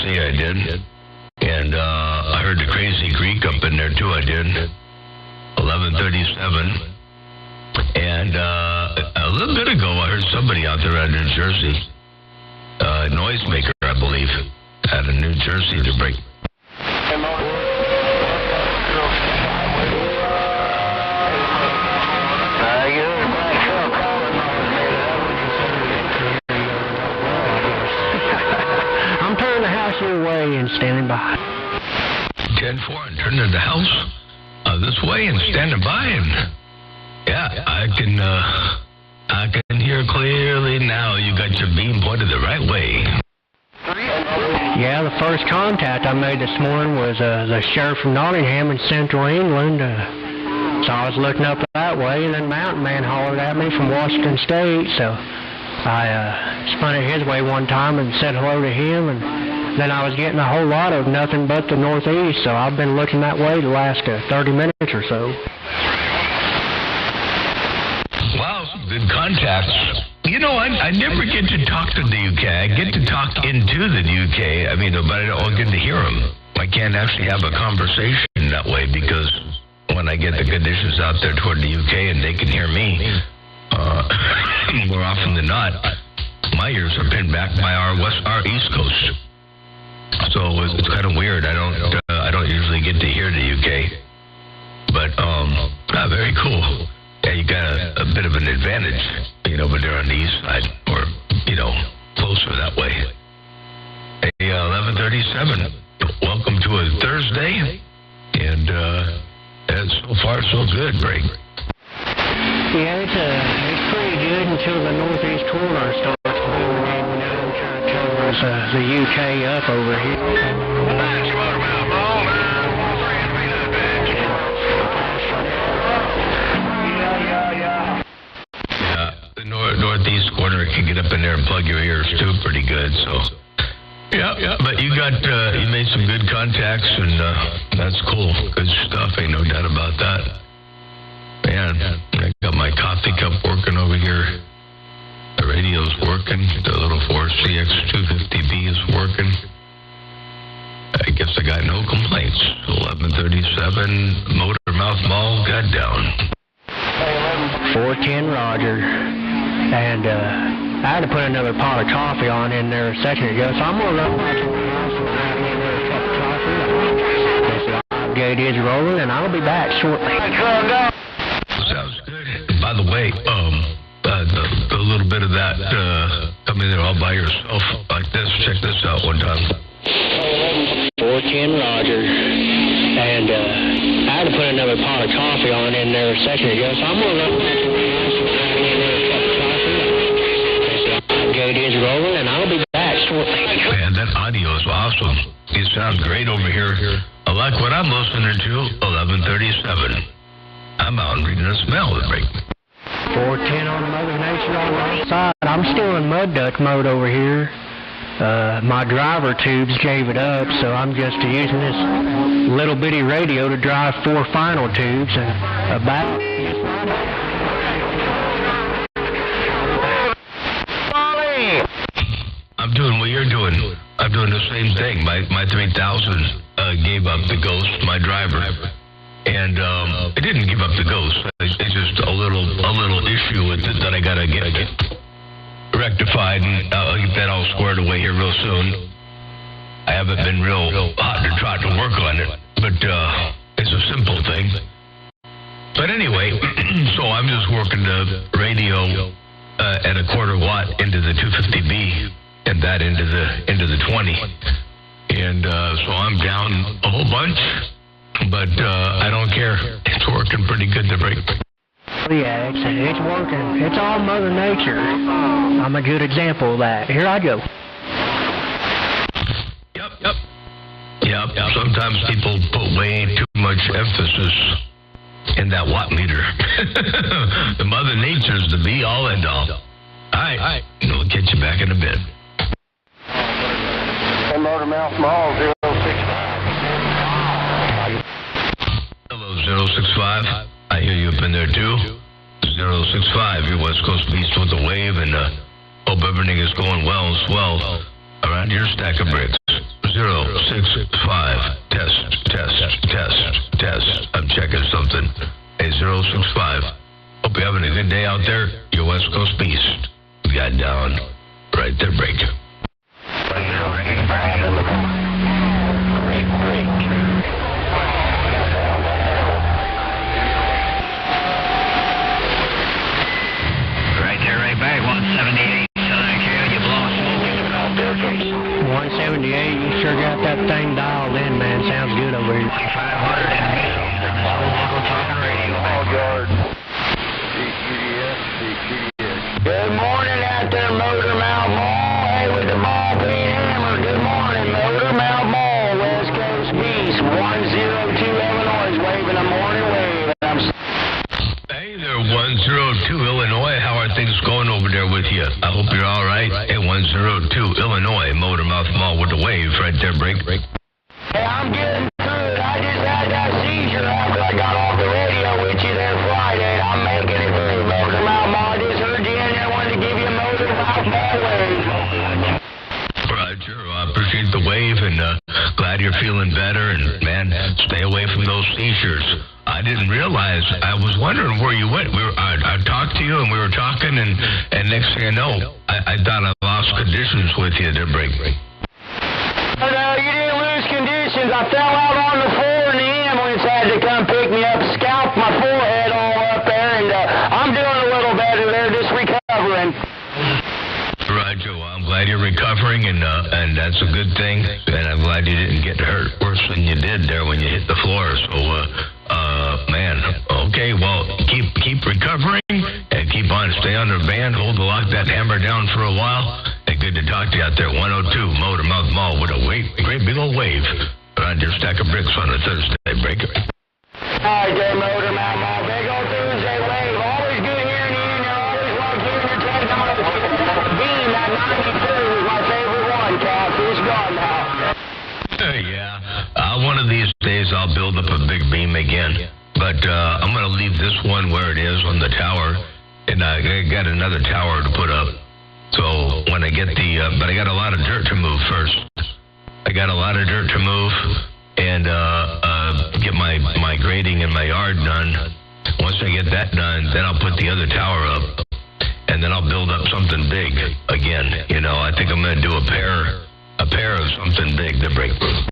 Thursday, I did. And I heard the Crazy Greek up in there, too, I did. 11:37. And a little bit ago, I heard somebody out there out of New Jersey, Noisemaker, I believe, out of New Jersey to break. I'm turning the house your way and standing by. 10-4 and turning the house this way and standing by, and yeah, I can hear clearly now. You got your beam pointed the right way. Yeah, the first contact I made this morning was the sheriff from Nottingham in central England. So I was looking up that way, and then Mountain Man hollered at me from Washington State. So I spun it his way one time and said hello to him, and then I was getting a whole lot of nothing but the northeast. So I've been looking that way the last 30 minutes or so. Wow, some good contacts. You know, I never get to talk to the UK. I get to talk into the UK. I mean, but I don't get to hear them. I can't actually have a conversation that way because when I get the conditions out there toward the UK and they can hear me, more often than not, my ears are pinned back by our East Coast. So it's kind of weird. I don't usually get to hear the UK, but very cool. Yeah, you got a bit of an advantage, over there on the east side, or, closer that way. Hey, 11:37. Welcome to a Thursday, and so far so good, Greg. Yeah, it's pretty good until the northeast corner starts moving in, trying to turn the UK up over here. Northeast corner can get up in there and plug your ears too pretty good, so yeah. But you made some good contacts, and that's cool. Good stuff, ain't no doubt about that. Man, I got my coffee cup working over here. The radio's working. The little 4CX250B is working. I guess I got no complaints. 11:37, Motor Mouth Mall got down. 410 Roger. And I had to put another pot of coffee on in there a second ago, so I'm going to run back to the house and have another cup of coffee. The gate is rolling, and I'll be back shortly. Sounds good. By the way, a little bit of that come in there all by yourself like this. Check this out one time. 410 Roger. And I had to put another pot of coffee on in there a second ago, so I'm going to run back to the house and have another cup of coffee. The gate is rolling, and I'll be back shortly. Man, that audio is awesome. You sound great over here. I like what I'm listening to. 11:37. I'm out and reading a smell to break. 410 on Mother Nature on the right side. I'm still in mud duck mode over here. My driver tubes gave it up, so I'm just using this little bitty radio to drive 4 final tubes and about. I'm doing what you're doing. I'm doing the same thing. My 3000 gave up the ghost, my driver, and it didn't give up the ghost. It's just a little issue with it that I gotta get rectified, and I'll get that all squared away here real soon. I haven't been real hot to try to work on it, but it's a simple thing. But anyway, so I'm just working the radio at a 1/4 watt into the 250B. And that into the 20, and so I'm down a whole bunch, but I don't care. It's working pretty good to break. Yeah, it's working. It's all Mother Nature. I'm a good example of that. Here I go. Yep. Sometimes people put way too much emphasis in that watt meter. The Mother Nature's the be all and all. All right, we'll get you back in a bit. Motor Mouth Mall, 065. Hello, 065. I hear you up in there, too. 065, your West Coast Beast with the wave, and hope everything is going well and swell around your stack of bricks. 065. Test. I'm checking something. Hey, 065. Hope you're having a good day out there. Your West Coast Beast. We got down right there, break. Right there, right back. 178. Southern Cal, you blowing smoke. 178, you sure got that thing dialed in, man. Sounds good over here. 500 and missiles. Local talking radio. All guard. Good morning out there, Motor Mouth Mall. Hey, with the ball being hammered. Good morning, Motor Mouth Mall. West Coast Beast. 102 Illinois is waving a morning wave. Hey there, 102 Illinois. How are things going over there with you? I hope you're all right. Hey, 102 Illinois, Motor Mouth Mall with the wave right there, break. Hey, I'm getting through it. I just had that seizure after I got off the radio with you there Friday. I'm making it through, Motor Mouth Mall. I just heard you in there, wanted to give you a Motor Mouth Mall wave. Roger, I appreciate the wave and glad you're feeling better. And man, stay away from those seizures. I didn't realize. I was wondering where you went. I talked to you and we were talking, and next thing I know, I thought I lost conditions with you there, break. No, you didn't lose conditions. I fell out on the floor and the ambulance had to come pick me up, scalp my forehead all up there, and I'm doing a little better there, just recovering. Roger, well, I'm glad you're recovering, and that's a good thing, and I'm glad you didn't get hurt worse than you did there when you hit the floor. So, man, okay, well, keep recovering, and keep on, stay on the band, lock that hammer down for a while, and good to talk to you out there, 102 Motor Mouth Mall with a great big old wave around your stack of bricks on a Thursday, break. All right, there, Motor Mouth Mall, big old Thursday wave, always good hearing you in there, always love hearing your take on it. Beam, that 92 was my favorite one, Cass, it's gone now. Yeah, one of these days I'll build up a big beam again, but I'm going to leave this one where it is on the tower, and I got another tower to put up. So when I get but I got a lot of dirt to move first. I got a lot of dirt to move and get my grading in my yard done. Once I get that done, then I'll put the other tower up, and then I'll build up something big again. You know, I think I'm going to do a pair of something big to break through.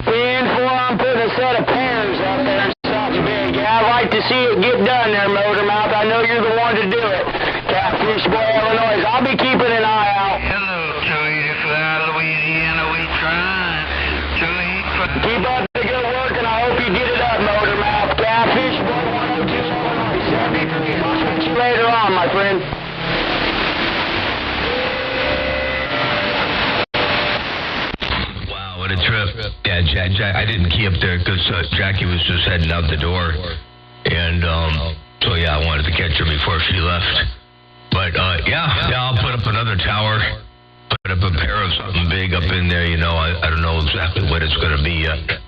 I'm putting a set of pairs up there and something big. Yeah, I'd like to see it get done there, Motor Mouth. I know you're the one to do it. Catfish Boy, Illinois. I'll be keeping an eye out. Hello, 285 Louisiana, we trying. 285. Keep up the good work, and I hope you get it up, Motor Mouth. Catfish Boy, 102 Illinois, 73. I'll switch you later on, my friend. What a trip. Yeah, I didn't key up there because Jackie was just heading out the door. And so, yeah, I wanted to catch her before she left. But, yeah, I'll put up another tower, put up a pair of something big up in there. You know, I don't know exactly what it's going to be yet.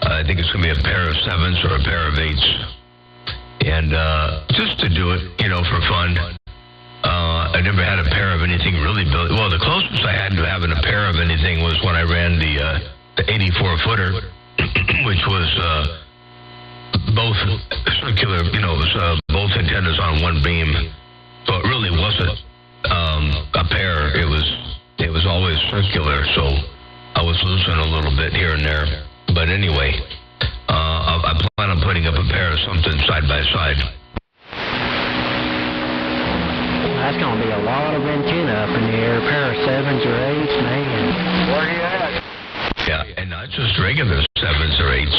I think it's going to be a pair of 7s or a pair of 8s. And just to do it, you know, for fun. I never had a pair of anything really built. Well, the closest I had to having a pair of anything was when I ran the 84-footer, which was both circular, you know, it was both antennas on one beam. So it really wasn't a pair. It was always circular, so I was losing a little bit here and there. But anyway, I plan on putting up a pair of something side by side. That's going to be a lot of antenna up in the air, a pair of 7s or 8s, man. Where are you at? Yeah, and not just regular 7s or 8s.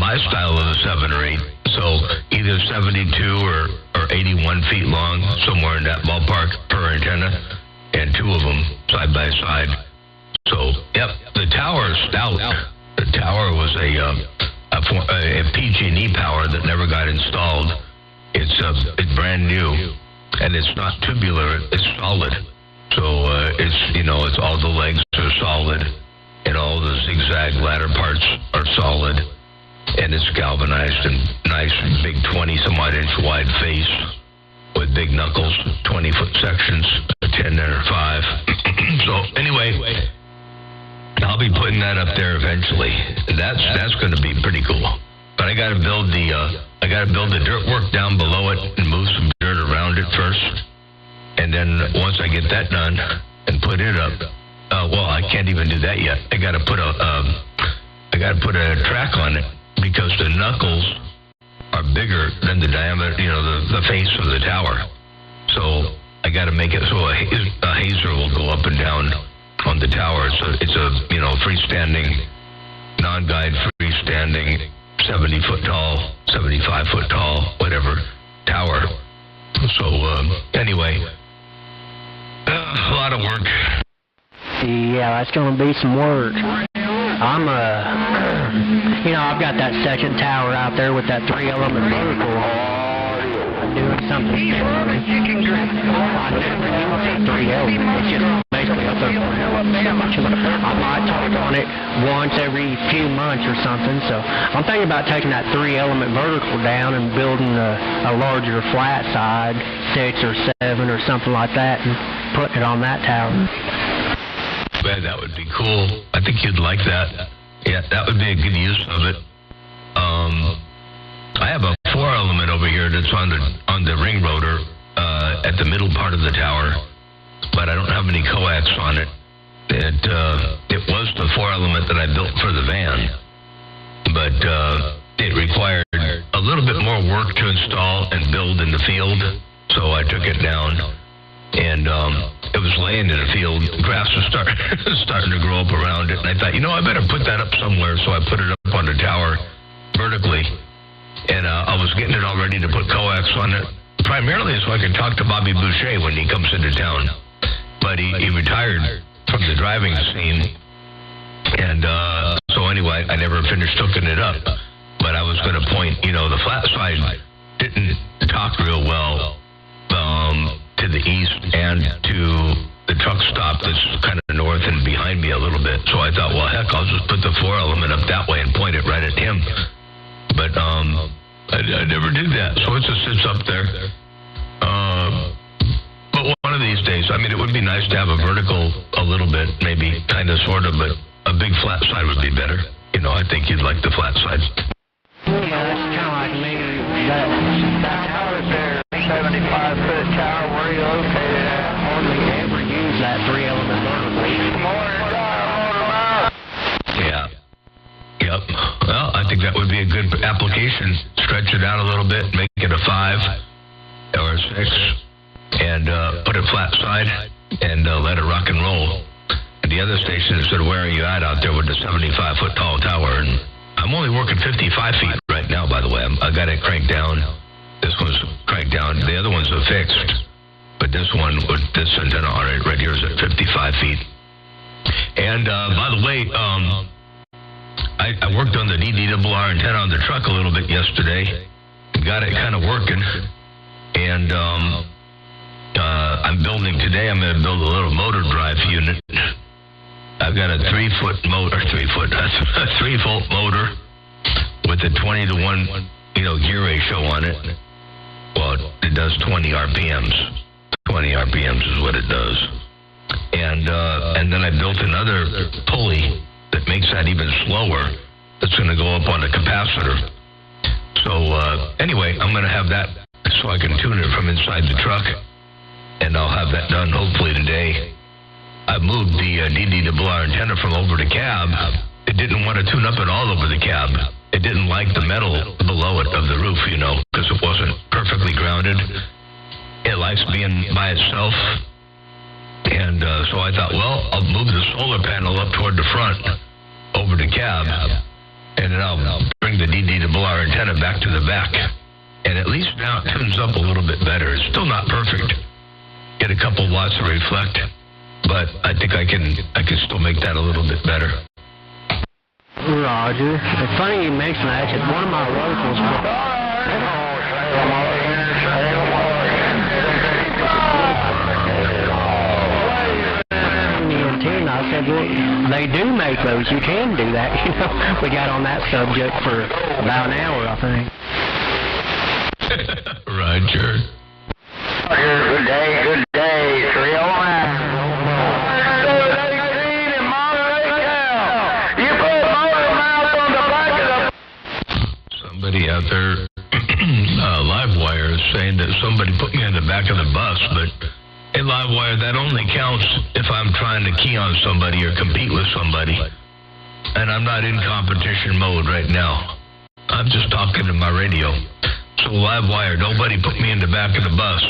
My style is a 7 or 8. So either 72 or 81 feet long, somewhere in that ballpark per antenna, and 2 of them side by side. So, yep, the tower is stout. The tower was a PG&E power that never got installed. It's brand new. And it's not tubular, it's solid. So it's all the legs are solid, and all the zigzag ladder parts are solid, and it's galvanized and nice big 20-some-odd inch wide face with big knuckles, 20-foot sections, a 10 and a 5. So anyway, I'll be putting that up there eventually. That's going to be pretty cool. But I got to build the dirt work down below it and move some dirt around it first. And then once I get that done and put it up, well, I can't even do that yet. I got to put a track on it because the knuckles are bigger than the diameter, the face of the tower. So I got to make it so a hazer will go up and down on the tower. It's a freestanding, non-guide freestanding, 70-foot tall, 75-foot tall, whatever tower. So anyway, a lot of work. Yeah, that's going to be some work. I'm I've got that second tower out there with that 3-element vertical. I'm doing something similar. I never use 3 elements. It's just basically up there. I might talk on it once every few months or something. So I'm thinking about taking that 3-element vertical down and building a larger flat side, 6 or 7 or something like that, and putting it on that tower. Man, that would be cool. I think you'd like that. Yeah, that would be a good use of it. I have a 4-element over here that's on the ring rotor at the middle part of the tower, but I don't have any coax on it. It was the 4-element that I built for the van, but it required a little bit more work to install and build in the field, so I took it down. And it was laying in the field. Grass was starting to grow up around it. And I thought, I better put that up somewhere. So I put it up on the tower vertically. And I was getting it all ready to put coax on it, primarily so I could talk to Bobby Boucher when he comes into town. But he retired from the driving scene. And so anyway, I never finished hooking it up. But I was going to point, the flat side didn't talk real well. To the east and to the truck stop that's kind of north and behind me a little bit. So I thought, well, heck, I'll just put the 4-element up that way and point it right at him. But I never did that. So it just sits up there. But one of these days, it would be nice to have a vertical a little bit, maybe kind of, sort of, but a big flat side would be better. I think you'd like the flat side. Yeah, that's kind of like maybe that tower there. 75-foot tower, where are you located at? Hardly ever use that 3-element vertical. Yeah. Yep. Well, I think that would be a good application. Stretch it out a little bit, make it a 5 or a 6, and put it flat side and let it rock and roll. And the other station said, where are you at out there with the 75-foot tall tower? And I'm only working 55 feet right now, by the way. I got it cranked down. This one's cranked down. The other one's fixed. But this one, with this antenna on it right here, is at 55 feet. And, by the way, I worked on the DDRR antenna on the truck a little bit yesterday. Got it kind of working. And I'm building today, I'm going to build a little motor drive unit. I've got a 3-volt motor with a 20-to-1, gear ratio on it. Well, it does 20 RPMs. 20 RPMs is what it does. And then I built another pulley that makes that even slower. That's going to go up on a capacitor. So anyway, I'm going to have that so I can tune it from inside the truck. And I'll have that done hopefully today. I moved the DDRR antenna from over the cab. It didn't want to tune up at all over the cab. It didn't like the metal below it of the roof, because it wasn't perfectly grounded. It likes being by itself. And so I thought, well, I'll move the solar panel up toward the front over the cab, and then I'll bring the DDRR antenna back to the back. And at least now it tunes up a little bit better. It's still not perfect. Get a couple watts of reflect, but I think I can still make that a little bit better. Roger. It's funny you mention that. It's one of my locals. The antenna, I said, well, they do make those. You can do that. We got on that subject for about an hour, I think. Roger. Good day, 309. Livewire, that only counts if I'm trying to key on somebody or compete with somebody. And I'm not in competition mode right now. I'm just talking to my radio. So Livewire, nobody put me in the back of the bus.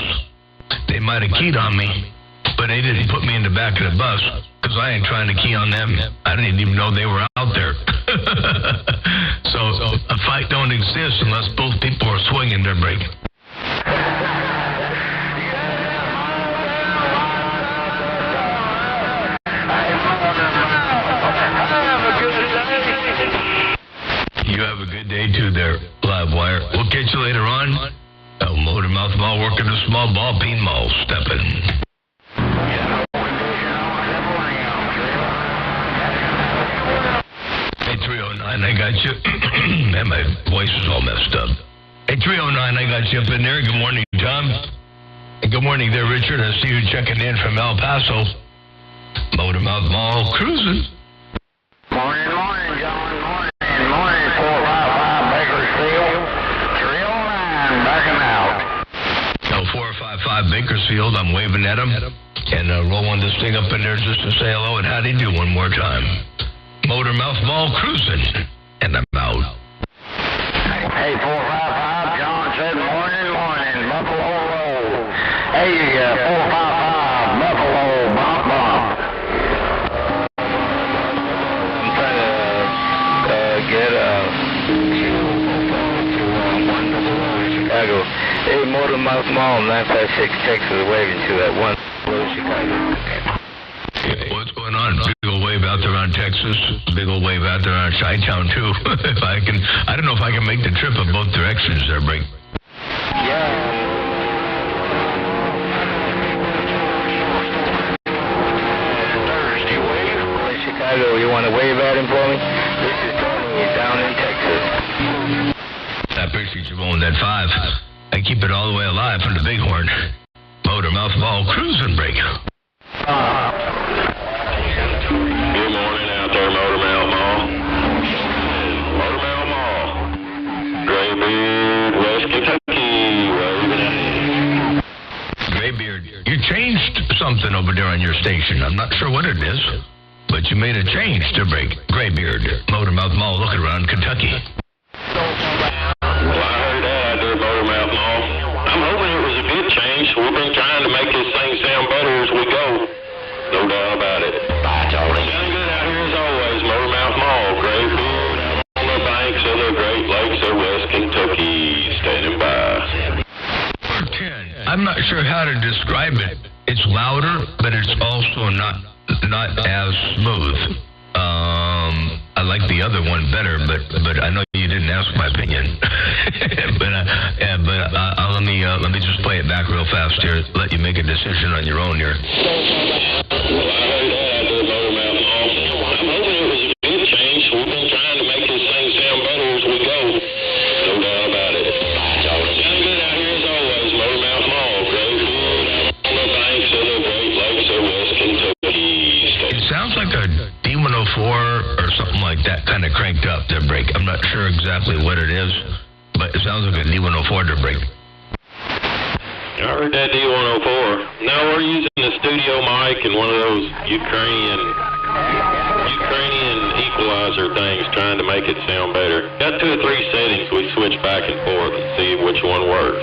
They might have keyed on me, but they didn't put me in the back of the bus because I ain't trying to key on them. I didn't even know they were out there. So a fight don't exist unless both people are swinging their break. You have a good day too there, Livewire. We'll catch you later on. Motor Mouth Mall working a small ball, Bean Mall, stepping. Hey, 309, I got you. Man, my voice is all messed up. Hey, 309, I got you up in there. Good morning, Tom. And good morning there, Richard. I see you checking in from El Paso. Motor Mouth Mall cruising. Morning, John. Morning, 455 Bakersfield. 309, backing out. 455 Bakersfield, I'm waving at him. And rolling this thing up in there just to say hello and howdy do one more time. Motor Mouth Mall cruising. And I'm out. Hey, 455, John said morning, Buffalo Roll. Hey, 455, Buffalo, bump. I'm trying to get Chicago. Hey, Motor Mouth Mall, 956 Texas, waving to that one Chicago. Hey, what's going on? Big old wave out there on Texas. Big old wave out there on Chi-Town, too. I don't know if I can make the trip in both directions there, Break. Yeah. Thursday wave. Chicago, you want to wave at him for me? This is Tony down in Texas. I appreciate you rolling that 5. I keep it all the way alive from the Bighorn. Motor Mouth Mall cruising break. Good morning out there, Motor Mouth Mall. Motor Mouth Mall. Graybeard, West Kentucky. Graybeard, you changed something over there on your station. I'm not sure what it is, but you made a change to break. Graybeard, Motor Mouth Mall looking around Kentucky. Well, I heard that out there, Motor Mouth Mall. I'm hoping it was a good change. We've been trying to make this thing sound better as we go. No doubt about it. Bye, Tony. Sounding good out here as always, Motor Mouth Mall. Graybeard out on the banks of the Great Lakes of West Kentucky. Standing by. 10. I'm not sure how to describe it. It's louder, but it's also not as smooth. I like the other one better, but I know you didn't ask my opinion. Let me just play it back real fast here. Let you make a decision on your own here. Well, I heard that out there, Motor Mouth Mall. I'm hoping it was a good change. We've been trying to make this thing sound better as we go. No doubt about it. Sounding good out here as always, Motor Mouth Mall. Graybeard out on the banks of the Great Lakes of West Kentucky. It sounds like a D104 or something like that kind of cranked up their break. I'm not sure exactly what it is, but it sounds like a D104 to break. I heard that D104. No, we're using the studio mic and one of those Ukrainian equalizer things trying to make it sound better. Got 2 or 3 settings. We switch back and forth and see which one works.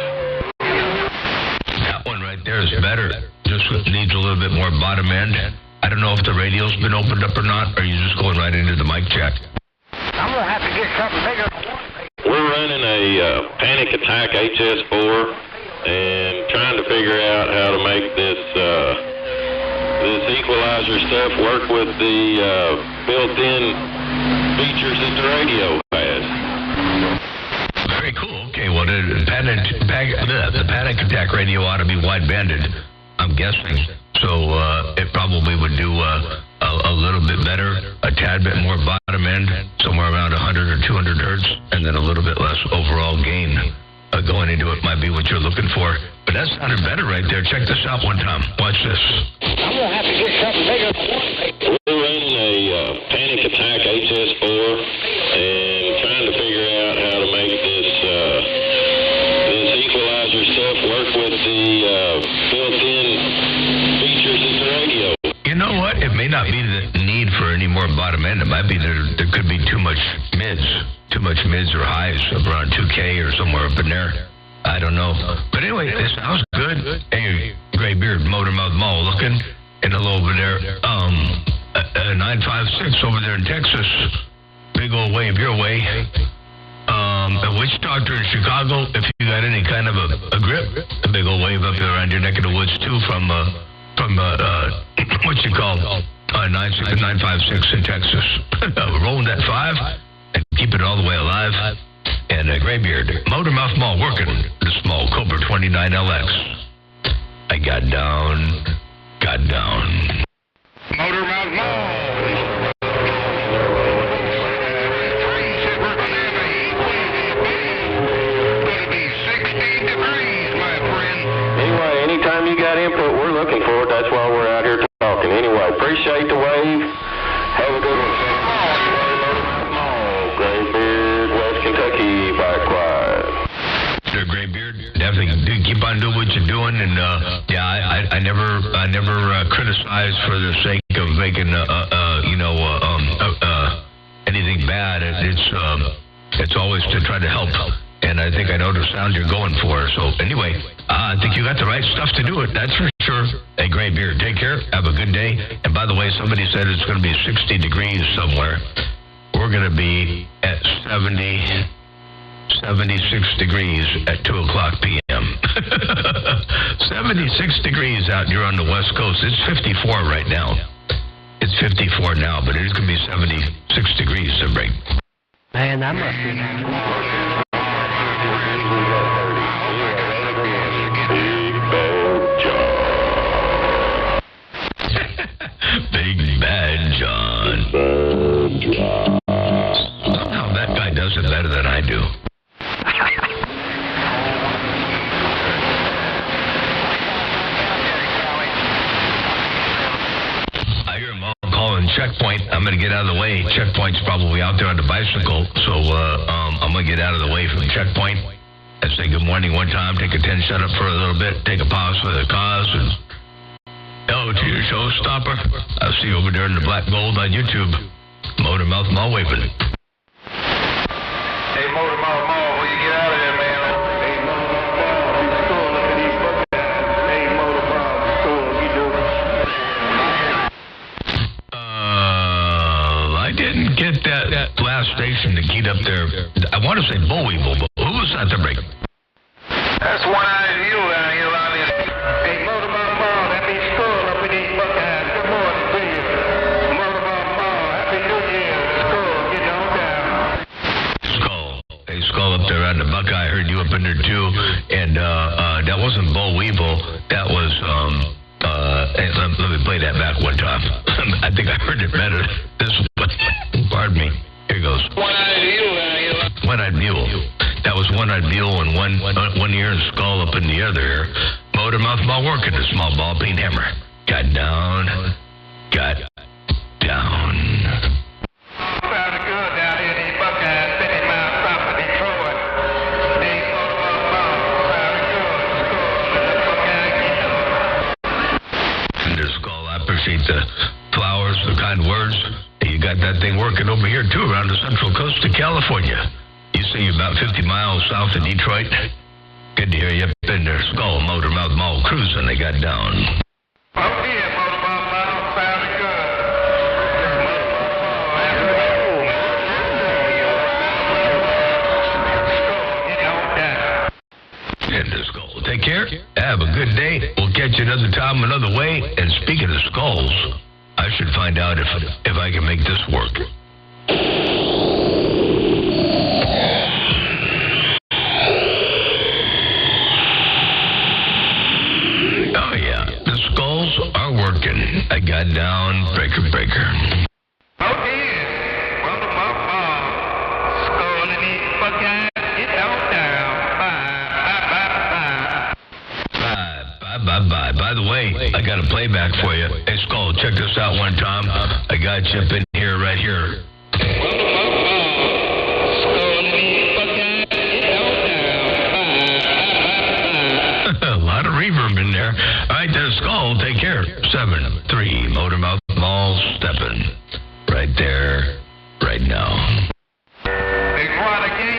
That one right there is better. Just needs a little bit more bottom end. I don't know if the radio's been opened up or not, or are you just going right into the mic check? I'm going to have to get something bigger. We're running a Panic Attack HS4 and trying to figure out how to make this equalizer stuff work with the built-in features that the radio has. Very cool. Okay, well, the Panic Attack radio ought to be wide-banded, I'm guessing. So it probably would do a little bit better, a tad bit more bottom end, somewhere around 100 or 200 hertz, and then a little bit less overall gain. Going into it might be what you're looking for. But that sounded better right there. Check this out one time. Watch this. I'm going to have to get something bigger. We're running a Panic Attack HS4 and trying to figure out how to make this equalizer stuff work with the built-in not be the need for any more bottom end. It might be there could be too much mids or highs of around 2K or somewhere up in there. I don't know. But anyway, it sounds good. Hey, Graybeard, Motormouth Mall, looking in a little bit there. 956 over there in Texas. Big old wave your way. A witch doctor in Chicago, if you got any kind of a grip, a big old wave up there around your neck of the woods too from what you call 956 in Texas. Rolling that 5 and keep it all the way alive. And Graybeard, Motormouth Mall working the small Cobra 29LX. I got down. Motormouth Mall. Anyway, anytime you got input, we're looking for it. That's why we're out here talking. Anyway, appreciate the wave. Have a good one. Graybeard, West Kentucky, back quiet. Sure, Graybeard. Definitely keep on doing what you're doing, and I never criticize for the sake of making anything bad. It's always to try to help. And I think I know the sound you're going for. So anyway, I think you got the right stuff to do it. That's for sure. Hey, Graybeard, take care. Have a good day. And by the way, somebody said it's going to be 60 degrees somewhere. We're going to be at 76 degrees at 2 o'clock p.m. 76 degrees out here on the West Coast. It's 54 right now. It's 54 now, but it's going to be 76 degrees to break. Man, that must be... Big Bad John. Somehow that guy does it better than I do. I hear him all calling Checkpoint. I'm going to get out of the way. Checkpoint's probably out there on the bicycle, so I'm going to get out of the way from Checkpoint and say good morning one time, take a 10 shut up for a little bit, take a pause for the cause, and hello to your showstopper. I'll see you over there in the black gold on YouTube. Motormouth Mall waving. Hey, Motormouth Mall, will you get out of there, man? Hey, Motormouth Mall, you cool. Look at these buckets. Hey, Motormouth, you cool. You doing? I didn't get that last station to get up there. I want to say Bullweevil, but who was at the break? That's one-eyed view down here around this. Hey, Motormouth Mall, that means school up in these buckeyes. Good morning to you. Motormouth Mall, Happy New Year. School, get on down. Skull. Hey, Skull up there on the Buckeye. I heard you up in there too. And that wasn't Bullweevil. That was, hey, let me play that back one time. I think I heard it better this one. Pardon me. Here goes. One-eyed view down here. One-eyed mule. That was one-eyed mule in one ear and Skull up in the other ear. Motormouth Mall working the small ball peen hammer. Got down. Sounded good down here in these buckeyes, 50 miles south of Detroit. Hey, Motormouth Mall, sounded good. School, let the buckeye get on. And the Skull, I appreciate the flowers, the kind words. You got that thing working over here too around the central coast of California. You say you're about 50 miles south of Detroit. Good to hear you up in there. Skull, Motormouth Mall cruising. They got down. Oh, yeah, Motormouth Mall, sounded good. And the Skull. Take care. Have a good day. We'll catch you another time, another way. And speaking of skulls, I should find out if I can make this work. Oh, yeah. The skulls are working. I got down. Breaker. Oh, yeah. Motormouth Mall. School in these buckeyes, get on down. Bye. By the way, I got a playback for you. Hey, Skull, check this out one time. I got you up in here, right here. A lot of reverb in there. All right, there's Skull. Take care. 7-3 Motormouth Mall stepping. Right there, right now. Big Renegade.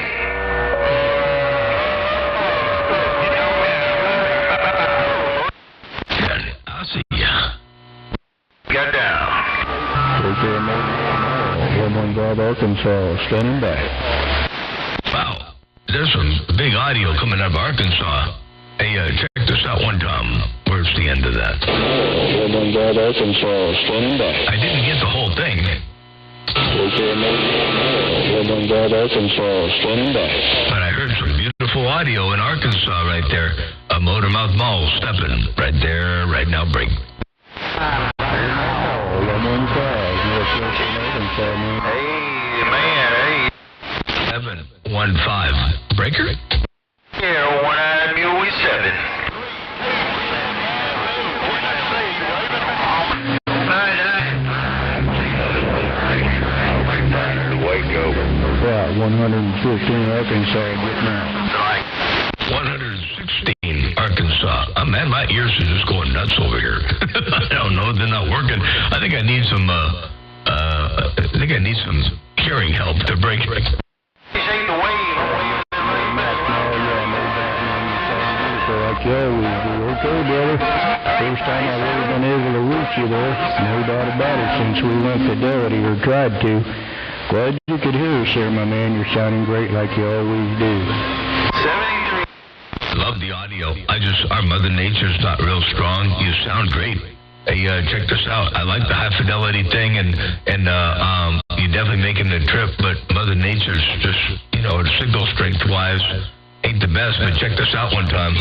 I'll see ya. Get down. Okay, Motor Drive, Arkansas, standing by. Wow. There's some big audio coming out of Arkansas. Hey, check this out one time. Where's the end of that? Woodland Drive, Arkansas, standing by. I didn't get the whole thing. Okay, Woodland Drive, Arkansas, standing by. But I heard some beautiful audio in Arkansas right there. A Motormouth Mall stepping. Right there, right now, break. Woodland Drive, Northwestern Arkansas, man. Hey, man, hey. 715. Breaker? Yeah, 1 Mule 7. Waco. Right, 115 Arkansas, getting out. 116 Arkansas. Oh, man, my ears are just going nuts over here. I don't know, they're not working. I think I need some hearing help to break. This ain't the way. Like you always do. Okay, brother. First time I've ever been able to reach you there. No doubt about it since we went Fidelity or tried to. Glad you could hear us there, my man. You're sounding great like you always do. 73. Love the audio. Our Mother Nature's not real strong. You sound great. Hey, check this out. I like the high fidelity thing, and you're definitely making the trip, but Mother Nature's just, signal strength wise, ain't the best. But check this out one time.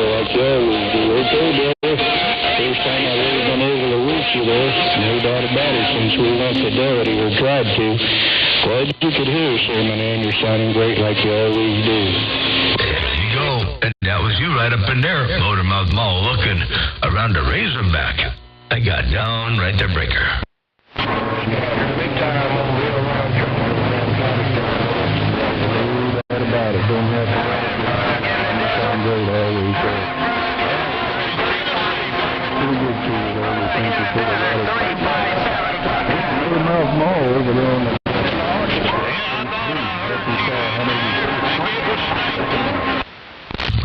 Like you always do. Okay, brother. First time I've ever been able to reach you there. No doubt about it since we went Fidelity or tried to. Glad you could hear us there, my man. You're sounding great like you always do. There you go. And that was you right up in there, Motormouth Mall, looking around the Razorback. I got down right there, breaker. Big time on the real round. No doubt about it. Don't have to. You sound great always. Pretty good to you, though. We think you put a lot of Motormouth Mall over there on the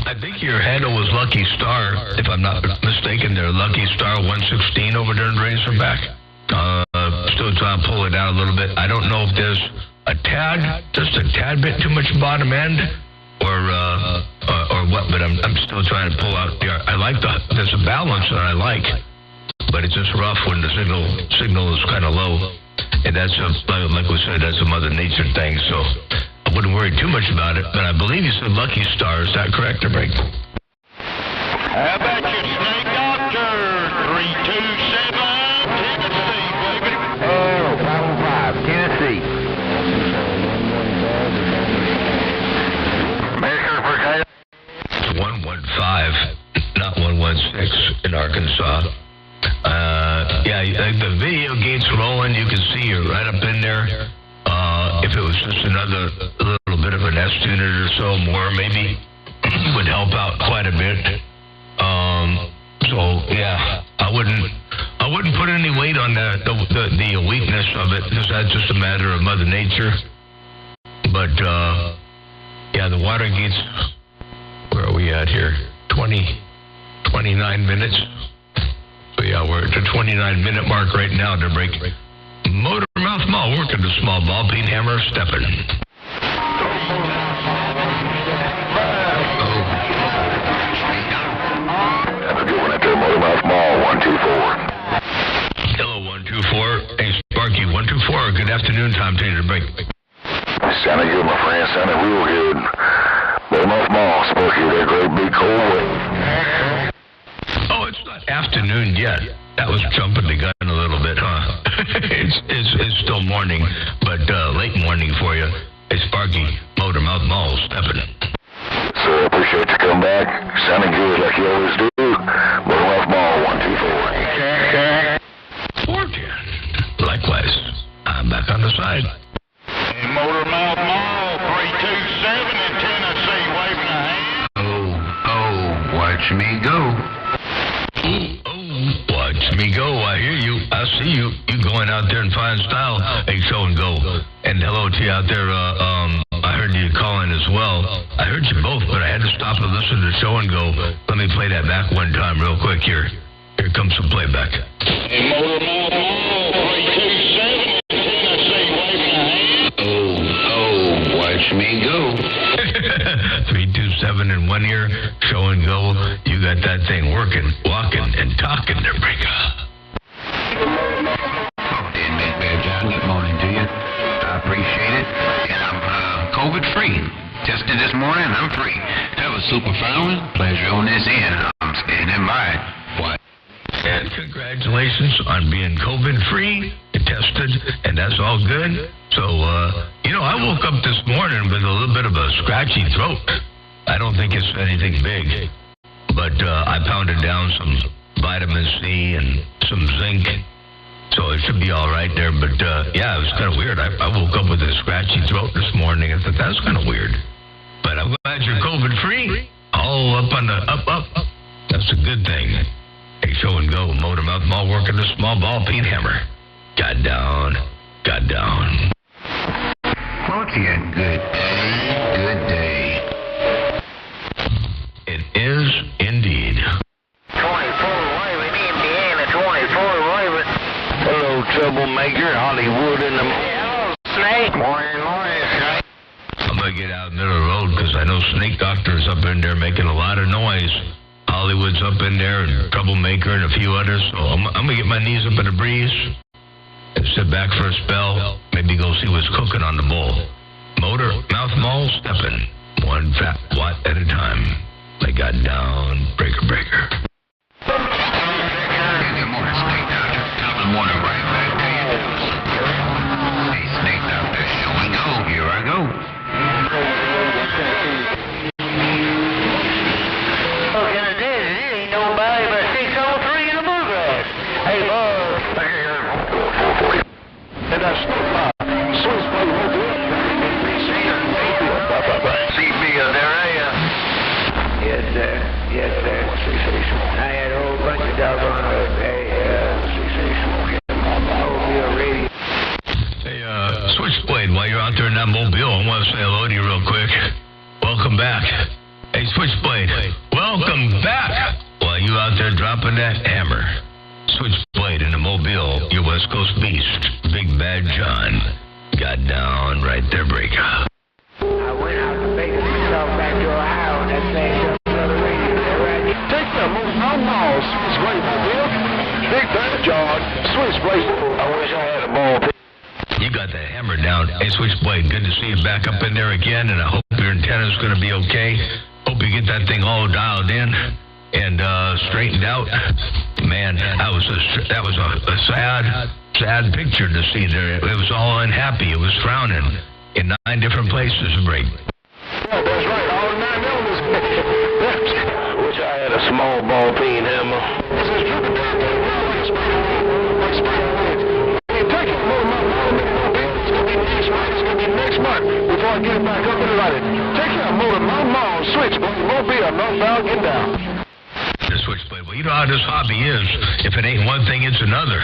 I think your handle was Lucky Star, if I'm not mistaken. There, Lucky Star 116 over there in Razorback. Still trying to pull it out a little bit. I don't know if there's just a tad bit too much bottom end, or what. But I'm still trying to pull out. I like there's a balance that I like, but it's just rough when the signal is kind of low. And that's like we said, that's a Mother Nature thing. So I wouldn't worry too much about it. But I believe you said Lucky Star. Is that correct, or break? How about your snake doctor? 327 Tennessee, baby. Oh, 505, Tennessee. Measure for Kyle. It's 115, not 116 in Arkansas. The video gate's rolling. You can see you're right up in there. If it was just another little bit of an S unit or so more, maybe would help out quite a bit. I wouldn't put any weight on the weakness of it, because that's just a matter of Mother Nature. But the Watergate's, where are we at here? 29 minutes. So we're at the 29-minute mark right now to break. Motormouth Mall working the small ball peen hammer stepping. Have a good one at the Motormouth Mall, 124. Hello, 124. Hey, Sparky, 124. Good afternoon, Tom Taylor. Break. Sounded good, my friend. Sounded real good. Motormouth Mall, Sparky, that great big cold wave. Oh, it's not afternoon yet. That was jumping the gun a little bit, huh? it's still morning, but late morning for you. Hey, Sparky, Motormouth Mall stepping. So I appreciate you coming back. Sounding good like you always do. Motormouth Mall, 124. 410. Likewise. I'm back on the side. Hey, Motormouth Mall, 327 in Tennessee, waving a hand. Oh, watch me go. Oh, watch me go. I hear you. I see you. You going out there in fine style. Hey, show and go. And hello to you out there. I heard you calling as well. I heard you both, but I had to stop and listen to show and go. Let me play that back one time real quick here. Here comes some playback. Hey, Motor Mouth Mall, 327, I say, wave my hand. Oh, watch me go. 327 in one ear, show and go. You got that thing working, walking, and talking there, Breaker. Dan Medbear John, good morning to you. I appreciate it. And I'm COVID-free. Tested this morning, I'm free. That was super fun. Pleasure on this end. I'm standing by. What? And congratulations on being COVID-free, tested, and that's all good. So, I woke up this morning with a little bit of a scratchy throat. I don't think it's anything big, but I pounded down some vitamin C and some zinc, so it should be all right there. But, it was kind of weird. I woke up with a scratchy throat this morning. I thought that was kind of weird. But I'm glad you're COVID-free. All up on the up. That's a good thing. Hey, show and go. Motor Mouth Mall working the small ball peen hammer. Got down. Won't you? Good day. It is indeed. 24 waving, Indiana 24 waving. Hello, troublemaker, Hollywood in the... Hello, Snake. Morning, Snake. I'm going to get out in the middle of the road because I know Snake Doctor's up in there making a lot of noise. Hollywood's up in there, and Troublemaker, and a few others. So I'm going to get my knees up in the breeze and sit back for a spell. Maybe go see what's cooking on the bowl. Motor Mouth Mall stepping. One fat watt at a time. They got down. Breaker. Good morning, Snake Doctor. Top of the morning, right back to you. Hey, Snake Doctor, show and go. Here I go. Ain't nobody but 603 in the bluegrass. Hey, Buzz. And that's Swiss CB there, are you? Yes, sir. I had a whole bunch of doggone radio. Hey, Switchblade, while you're out there in that mobile, I want to say hello to you real quick. Welcome back. Hey, Switchblade, welcome back. While you out there dropping that hammer. Switchblade in the mobile, your West Coast beast, Big Bad John. Got down right there, Breaker. I went out to make myself back to Ohio, and that thing just another radio there, right? Take the most outlaws, Switchblade mobile. Big Bad John, Switchblade. I wish I had a ball. You got that hammer down. Hey, Switchblade, good to see you back up in there again, and I hope your antenna's going to be okay. Hope you get that thing all dialed in and straightened out. Man, that was a sad picture to see there. It was all unhappy. It was frowning in 9 different places. Break. Yeah, that's right. All 9 elements. Wish I had a small ball peen hammer. Next month, before I get it back up and running. Take care of Motor Mouth Mall, Switchblade, mobile, northbound, get down. The Switchblade. Well, you know how this hobby is. If it ain't one thing, it's another.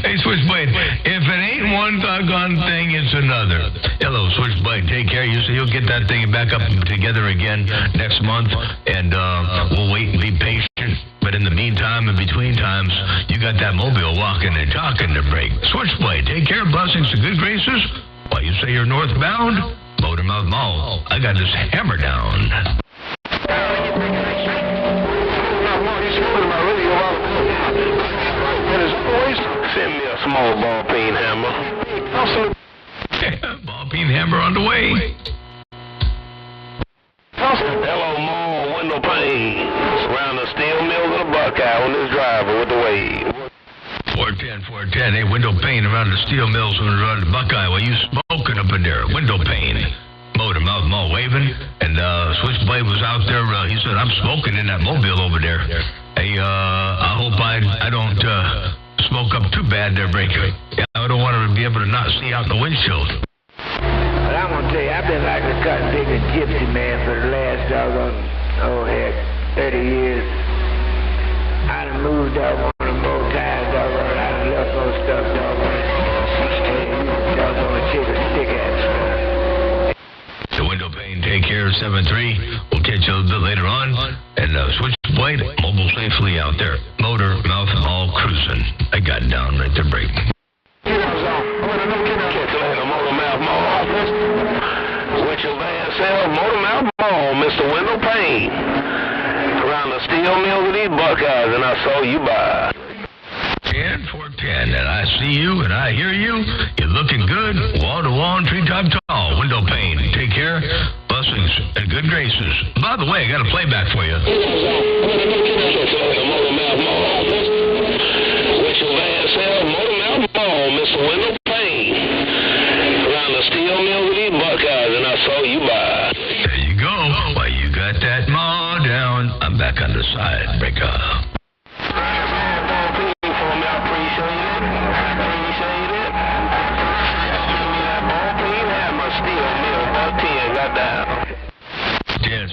Hey, Switchblade, if it ain't one doggone thing, it's another. Hello, Switchblade. Take care. You'll get that thing back up together again next month, and we'll wait and be patient. But in the meantime, in between times, you got that mobile walking and talking to break. Switchblade, take care. Blessings to good graces. While you say you're northbound, Motor Mouth Mall. I got this hammer down. Send me a small ball peen hammer. Ball peen hammer on the way. Hello, Mall, window pane. Around the steel mills and the Buckeye on this driver with the wave. 410. Hey, window pane around the steel mills and around the Buckeye. Well, you smoking up in there. Window pane. Motor Mouth Mall waving. And Switchblade was out there. He said, I'm smoking in that mobile over there. Hey, I hope I don't smoke up too bad there, Breaker. I don't want to be able to not see out the windshield. But I'm going to tell you, I've been like a cotton-picking gypsy man for the last 30 years. 9873. We'll catch you a little bit later on. And Switchblade, mobile safely out there. Motor, mouth, all cruising. I got down right there, break. Motormouth Mall, Mr. Wendell Payne. Around the steel mill with these Buckeyes, and I saw you by. 10-4-10, and I see you and I hear you. You're looking good, wall to wall and treetop tall. Wendell Payne, take care. Blessings and good graces. By the way, I got a playback for you. Motormouth Mall. What's your van sell? Motormouth Mall, Mr. Wendell Payne. Around the steel mill with these Buckeyes, and I saw you by. There you go. Why, you got that maw down. I'm back on the side. Break up.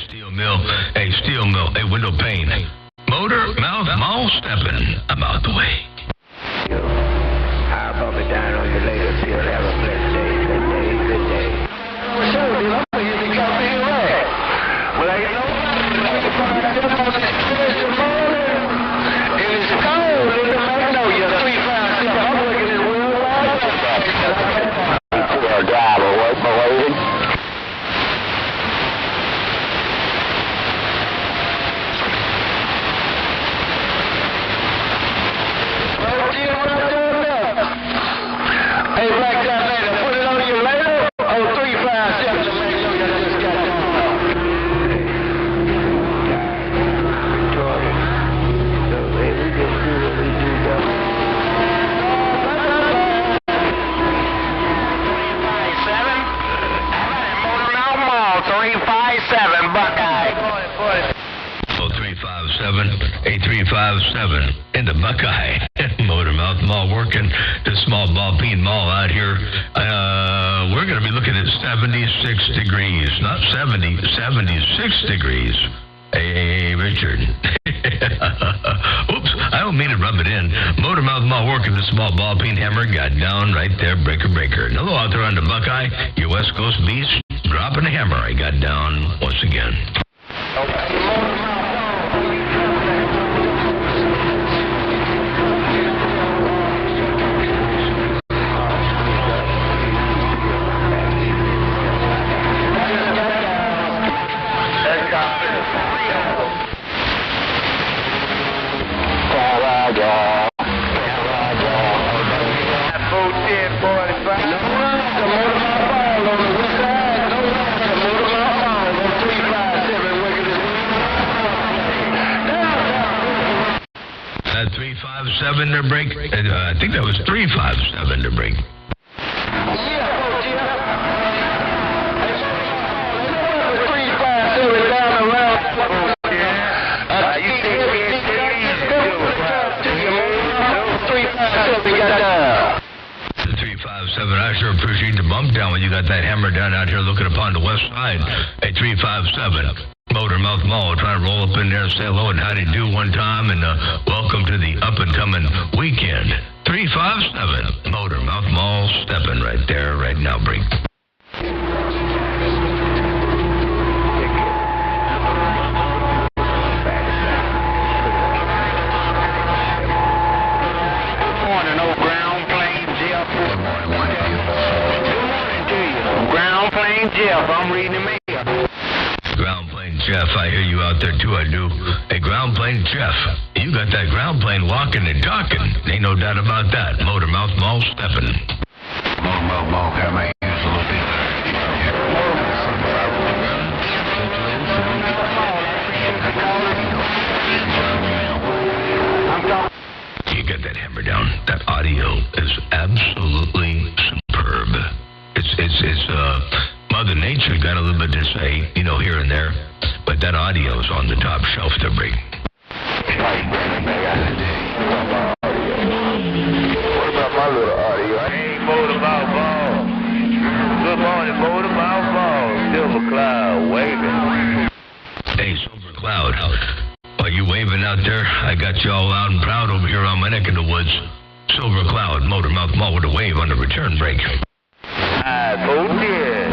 Steel Mill. Hey, Steel Mill. Hey, Wendell Payne. Motor, mouth, mall stepping. I'm out the way. I'll bump it down on you later. You'll have a blessed day. Good day. Well, sure, you know, you can come in right. Well, I know, it's cold in the Magnolia. 356. I'm looking at real life. Our driver was waiting. Hey, Black Dot later, put it on you later. Oh, 357 to make sure you just got that. So, hey, we just do what we do, though. 357. Motormouth Mall, 357, Buckeye. Oh, 357-8357 in the Buckeye. Motormouth Mall working the small ball peen mall out here. We're going to be looking at 76 degrees, not 70, 76 degrees. Hey, Richard. Oops, I don't mean to rub it in. Motormouth Mall working the small ball peen hammer got down right there, breaker. And hello out there on the Buckeye, your West Coast beast, dropping a hammer. I got down once again. That 357 to break. I think that was 357 to break. The 357, I sure appreciate the bump down when you got that hammer down out here looking upon the west side. Hey, 357. Motormouth Mall, trying to roll up in there and say hello and how do you do one time, and welcome to the up-and-coming weekend. 357, Motormouth Mall, stepping right there, right now, break. Good morning, old Ground Plane Jeff. Good morning, one to you. Good morning to you. Ground Plane Jeff, I'm reading the mail. Ground Plane Jeff, I hear you out there too, I do. Hey, Ground Plane Jeff, you got that ground plane walking and talking. Ain't no doubt about that. Motormouth Mall stepping. Motormouth Mall, got my ears a little bit. You get that hammer down. That audio is absolutely superb. It's Mother Nature got a little bit to say, you know, here and there, but that audio is on the top shelf to bring. What about my little audio? Hey, Motormouth Mall. Good morning, Motormouth Mall. Silver Cloud waving. Hey, Silver Cloud, are you waving out there? I got you all loud and proud over here on my neck of the woods. Silver Cloud, Motormouth Mall with a wave on the return break. Oh dear.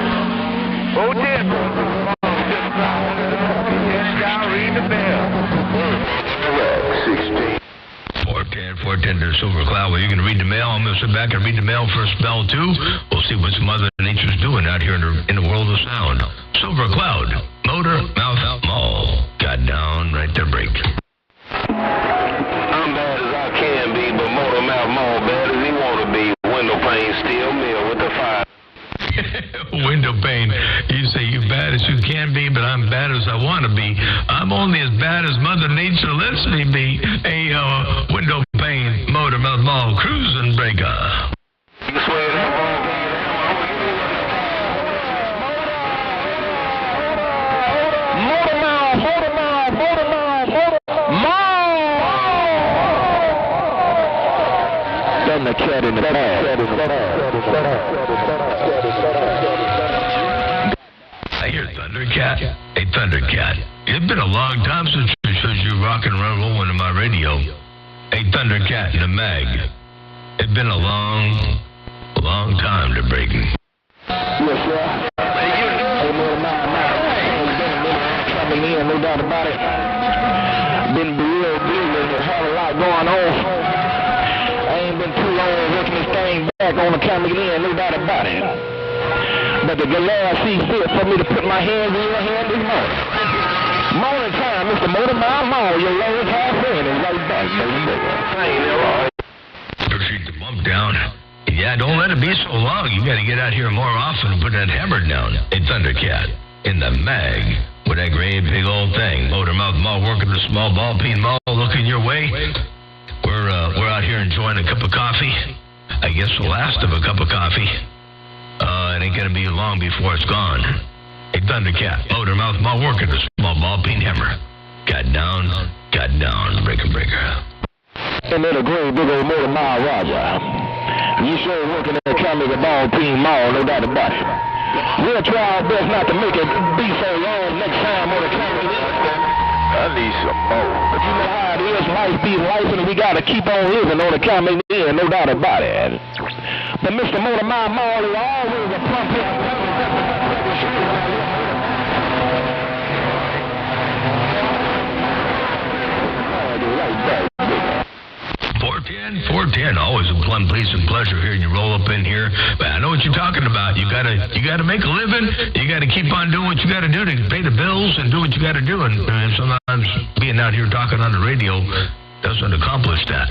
bartender, Silver Cloud, where you're going to read the mail. I'm going to sit back and read the mail for a spell, too. We'll see what Mother Nature's doing out here in the world of sound. Silver Cloud, Motor Mouth Mall. Got down right there, break. I'm bad as I can be, but Motor Mouth Mall bad as he want to be. Window pane, steel mill with the fire. Window pane. You say you bad as you can be, but I'm bad as I want to be. I'm only as bad as Mother Nature lets me be. A window pane, Motor Mouth Mall, cruising breaker. You swear that ball game? Motor Mouth, Motor Mouth, Motor Mouth, Motor Mall. Then the cat in the bag. I hear Thundercat. Hey, Thundercat. It's been a long time since you rock and roll into my radio. Hey, Thundercat in the mag. It's been a long time to break. Yes, sir. Hey, Motor Mouth, coming in, no doubt about it. Been real busy, had a lot going on. I ain't been too long working this thing back on the coming in, no doubt about it. But the Lord sees fit for me to put my hands in your hand this morning. Morning time, Mr. Motor Mouth Mall, your lowest half friend is right back, baby. Appreciate the bump down. Yeah, don't let it be so long. You got to get out here more often and put that hammer down. Hey, Thundercat, in the mag, with that great big old thing. Motor Mouth Mall working the small ball peen mall looking your way. We're out here enjoying a cup of coffee. I guess the last of a cup of coffee. It ain't gonna be long before it's gone. Hey, Thundercat, Motor Mouth Mall working the small ball peen hammer. Got down, breaker. And then a great big old Motor Mile Roger. You sure working at the Comic Ball Peen Mall, no doubt about it. We'll try our best not to make it be so long next time on the Comic. I need some more. But you know how it is, life be life, and we gotta keep on living on the Comic, no doubt about it. But Mr. Motor Mile Mall is always a plump hit. 410, always a plum please and pleasure hearing you roll up in here. But I know what you're talking about. You gotta make a living. You gotta keep on doing what you gotta do to pay the bills and do what you gotta do. And sometimes being out here talking on the radio doesn't accomplish that.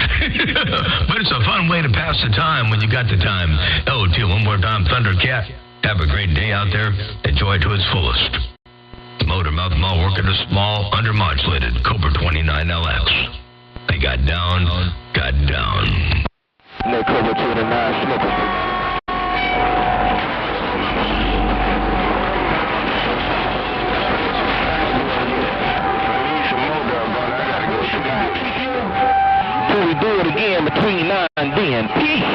But it's a fun way to pass the time when you got the time. Oh, till one more time, Thundercat. Have a great day out there. Enjoy it to its fullest. Motor Mouth Mall working a small, undermodulated Cobra 29LX. They got down. No Cobra 29 smoking. Till we do it again between now and then. Peace,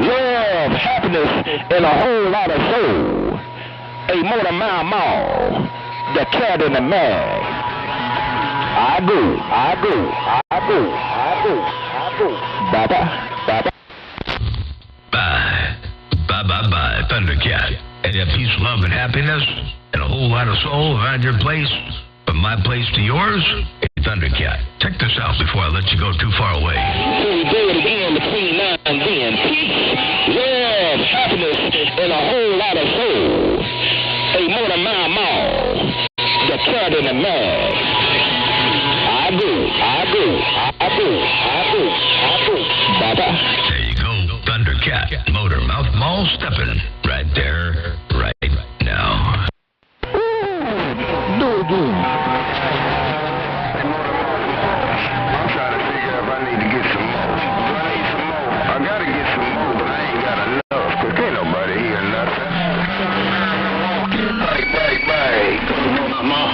love, happiness, and a whole lot of soul. A Motor Mile Mall, the cat in the mag. I go. Bye-bye. Bye, Thundercat. And that peace, love, and happiness, and a whole lot of soul around your place, from my place to yours. Hey, Thundercat, check this out before I let you go too far away. Till we do it again between now and then. Peace, love, happiness, and a whole lot of soul. A Motor Mile Mall, the cat in the mag. I go. Bye-bye. There you go, Thundercat. Motor Mouth Mall stepping right there, right now. Do it again. I'm trying to figure out if I need to get some more. Do I need some more? I gotta get some more, but I ain't got enough. Cause ain't nobody here nothing. Bye. Mom.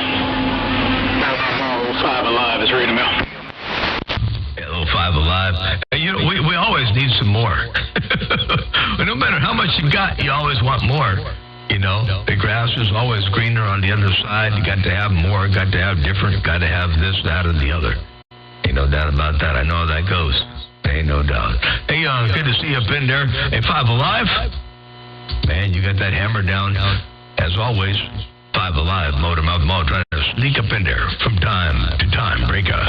5 Alive is reading them out. Yeah, little 5 Alive. Hey, you know, we always need some more. No matter how much you got, you always want more. You know, the grass is always greener on the other side. You got to have more, got to have different, got to have this, that, and the other. Ain't no doubt about that. I know how that goes. Ain't no doubt. Hey, good to see you up in there. Hey, 5 Alive. Man, you got that hammer down. As always, 5 Alive, Motor Mouth Mall, trying to sneak up in there from time to time. Breaker.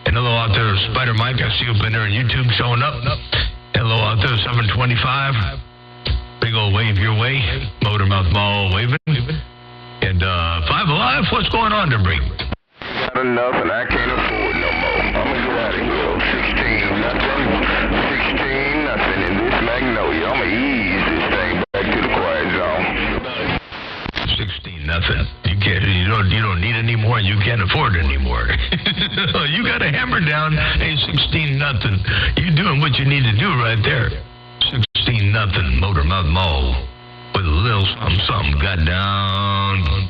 And And hello out there, Spider Mike. I see you up in there on YouTube showing up. Hello out there, 725. Big old wave your way. Motormouth Mall waving. And 5 Alive, what's going on there, Bree? Got enough and I can't afford no more. I'm gonna get out of here. 16 nothing. 16 nothing in this Magnolia. I'm gonna ease this thing back to the quiet zone. 16 nothing. You don't need any more. You can't afford any more. You got a hammer down. Hey, 16 nothing. You doing what you need to do right there. 16 nothing. Motormouth Mall with a little something. Got down.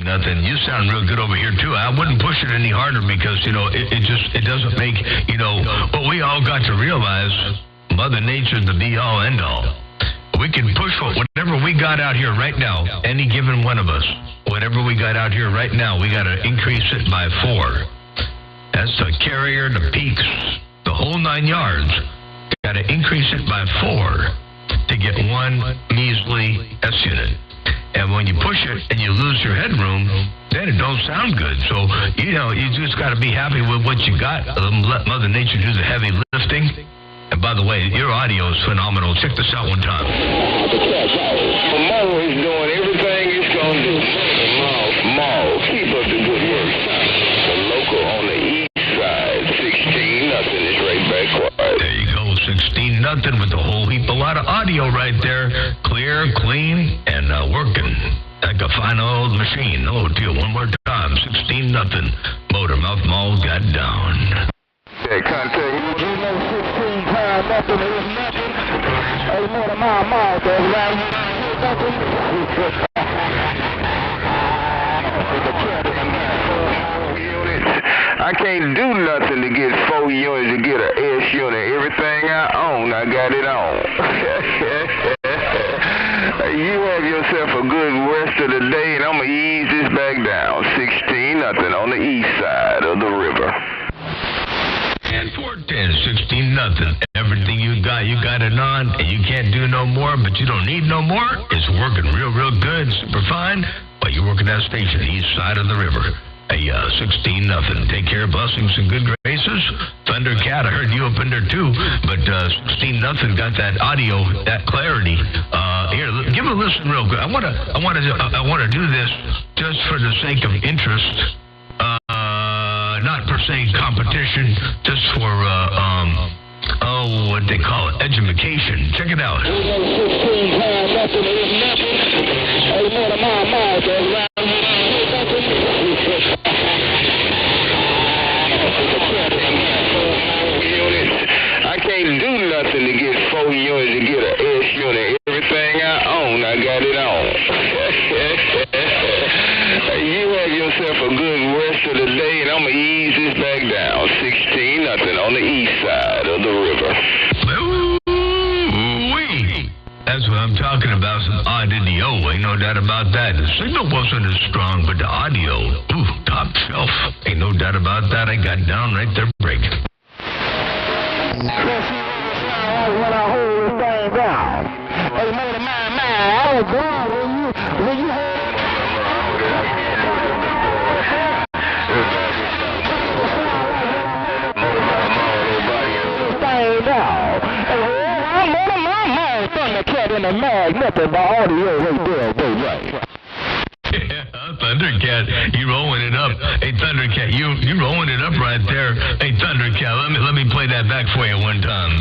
Nothing. You sound real good over here too. I wouldn't push it any harder because it doesn't make what we all got to realize. Mother Nature's the be all end all. We can push whatever we got out here right now. Any given one of us, whatever we got out here right now, we got to increase it by 4. That's the Carrier, the Peaks, the whole 9 yards. Got to increase it by 4 to get one measly S unit. And when you push it and you lose your headroom, then it don't sound good. So, you just got to be happy with what you got. Let Mother Nature do the heavy lifting. And by the way, your audio is phenomenal. Check this out one time. Mo is doing everything it's going to do. Mo, keep up the good work. The local on the east side, 16 nothing is right back quiet. There you go, 16 nothing with a whole heap, a lot of audio right there. Clear, clean, and working like a fine old machine. Hello to you one more time. 16 nothing. Motormouth Mall got down. Hey, contact. 16 pounds, nothing is nothing. Hey, Motormouth Mall, goes around nothing. I can't do nothing to get 4 units to get an S unit. Everything I own, I got it on. You have yourself a good rest of the day, and I'm going to ease this back down. 16 nothing on the east side of the river. And 410, 16 nothing. Everything you got it on, and you can't do no more, but you don't need no more. It's working real good, super fine, but you're working that station, east side of the river. Hey, 16 nothing. Take care, blessings and good graces. Thundercat, I heard you up in there too, but 16 nothing got that audio, that clarity. Here, give a listen real quick. I want to do this just for the sake of interest, not per se competition, just for what they call it, edumacation. Check it out. 16 pounds, nothing is nothing. Hey, Motormouth goes around. I can't do nothing to get 4 units to get an S unit. Everything I own, I got it on. You have yourself a good rest of the day, and I'm going to ease this back down. 16 nothing on the east side of the river. Ooh-wee. That's what I'm talking about, some audio. Ain't no doubt about that. The signal wasn't as strong, but the audio, top shelf. Ain't no doubt about that. I got down right there, break. When I hold this thing down, hey, man, I was glad when you heard Thundercat in the mag, nothing but audio right there, right. Yeah, Thundercat, you rolling it up. Hey, Thundercat, you rolling it up right there. Hey, Thundercat, let me play that back for you one time.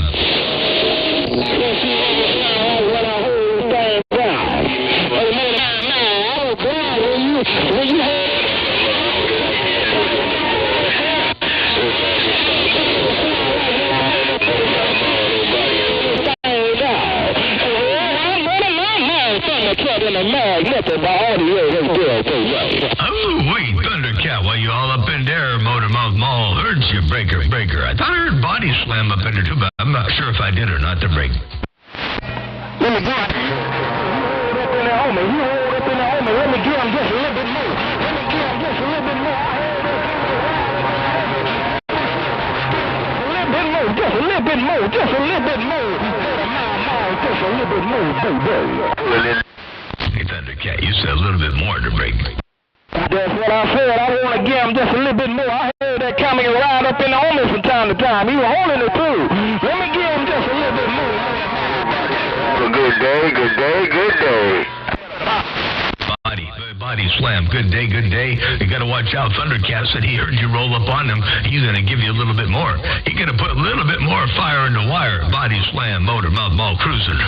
Thundercat, while you all up in there, Motormouth Mall, heard you, breaker. I thought I heard Body Slam up in there too, but I'm not sure if I did or not, the break. Let me go. Army. He rolled up in the Army. Let me give him just a little bit more. Let me give him just a little bit more. Just a little bit more. Just a little bit more. Just a little bit more, baby. Hey, Thundercat, you said a little bit more to break. That's what I said. I want to give him just a little bit more. I heard that coming around up in the Army from time to time. He was holding it too. Let me give him just a little bit more. Good day, good day, good day. Body slam. Good day, good day. You got to watch out. Thundercat said he heard you roll up on him. He's going to give you a little bit more. He's going to put a little bit more fire in the wire. Body slam, motor mouth mall cruising.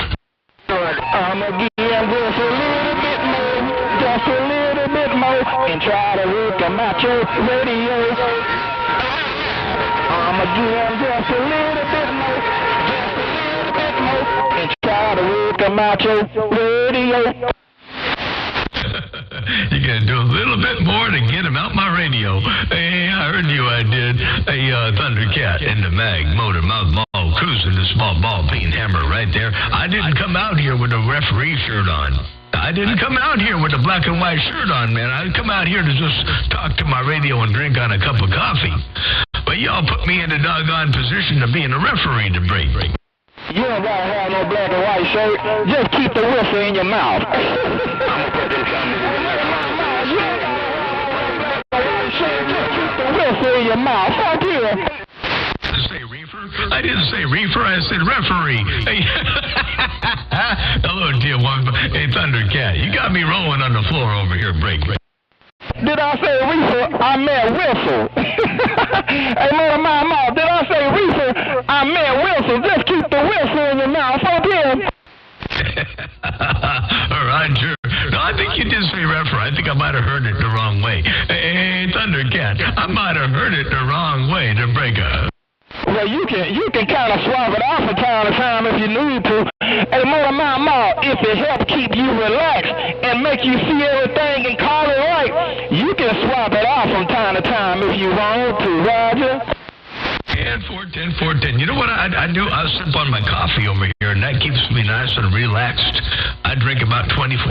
I'm going to give him just a little bit more. Just a little bit more. And try to hook him out your radio. I'm going to give him just a little bit more. Just a little bit more. And try to hook him out your radio. You got to do a little bit more to get him out my radio. Hey, I heard you, I did. Hey, Thundercat in the mag, motor mouth mall, cruising the small ball peen hammer right there. I didn't come out here with a referee shirt on. I didn't come out here with a black and white shirt on, man. I come out here to just talk to my radio and drink on a cup of coffee. But y'all put me in a doggone position of being a referee to break. You don't gotta have no black and white shirt. Just keep the whistle in your mouth. Whistle in your mouth. Fuck you. Say reefer? I didn't say reefer. I said referee. Hey. Hello, dear one. Hey, Thundercat, you got me rolling on the floor over here. Break. Did I say reefer? I meant whistle. Hey, man, my mouth. Did I say reefer? I meant whistle. Just keep the whistle in your mouth. Fuck you. All right, sure. No, I think you did say referee. I think I might have heard it the wrong way. Hey, Thundercat, I might have heard it the wrong way to break up. Well, you can kind of swap it off from time to time if you need to. Hey, Mama, if it helps keep you relaxed and make you see everything and call it right, you can swap it off from time to time if you want to, Roger. And 410. You know what I do? I sip on my coffee over here, and that keeps me nice and relaxed. I drink about 24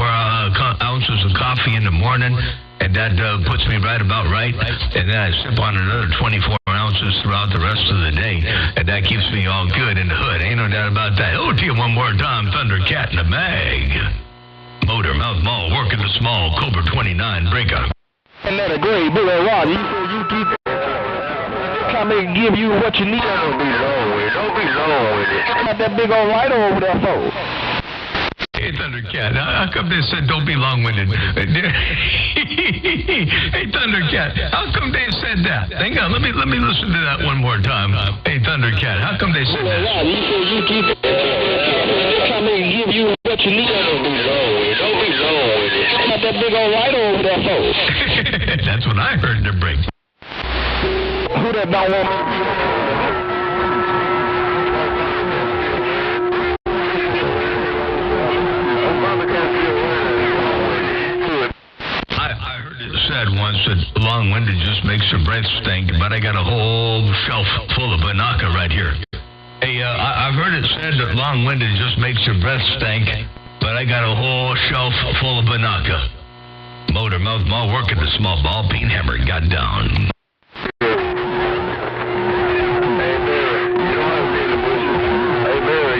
ounces of coffee in the morning, and that puts me right about right. And then I sip on another 24 ounces throughout the rest of the day, and that keeps me all good in the hood. Ain't no doubt about that. Oh, to you one more time, Thundercat in the mag. Motor mouth mall, working the small, Cobra 29 breaker. And that a great big old Roger. You keep come and give you what you need. Don't be long with it. Don't be long with it. Got that big old light over there for. Hey, Thundercat, how come they said don't be long-winded? Hey, Thundercat, how come they said that? Hang on, let me listen to that one more time. Hey, Thundercat, how come they said that? You said you keep come and give you what you need. Don't be long with it. Don't be long with it. Got that big old light over there for. That's what I heard to break. Who that don't want I heard it said once that long-winded just makes your breath stink, but I got a whole shelf full of Banaka right here. Hey, I've heard it said that long-winded just makes your breath stink, but I got a whole shelf full of Banaka. Motor mouth mall working the small ball peen hammer got down.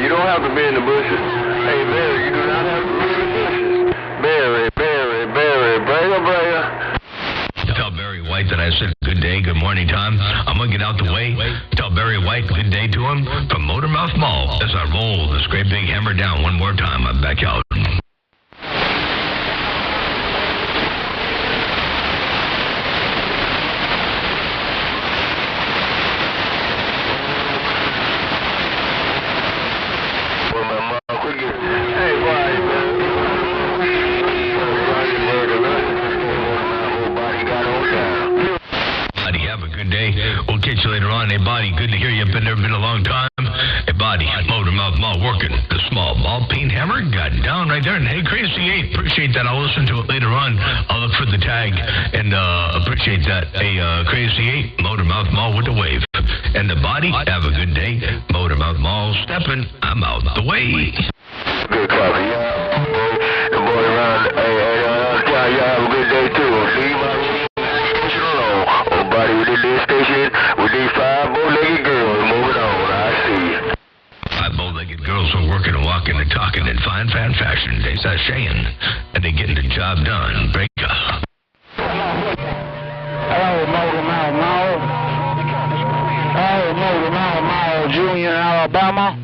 You don't have to be in the bushes. Hey, Barry, you do not have to be in the bushes. Barry, Braga. Tell Barry White that I said good day, good morning time. I'm going to get out the way. Tell Barry White good day to him from Motormouth Mall as I roll this great big hammer down one more time. I'm back out. We'll catch you later on. Hey, Bonnie, good to hear you. Been a long time. Hey, Bonnie, Motormouth Mall working. The small ball peen hammer got down right there. And hey, Crazy 8, appreciate that. I'll listen to it later on. I'll look for the tag and appreciate that. Hey, Crazy 8, Motormouth Mall with the wave. And the body, have a good day. Motormouth Mall stepping. I'm out the way. Good coffee. The boy around ricocheting, and they're getting the job done. Breaker. Oh, Motor Mouth Mall. Oh, Motor Mouth Mall, Junior, Alabama.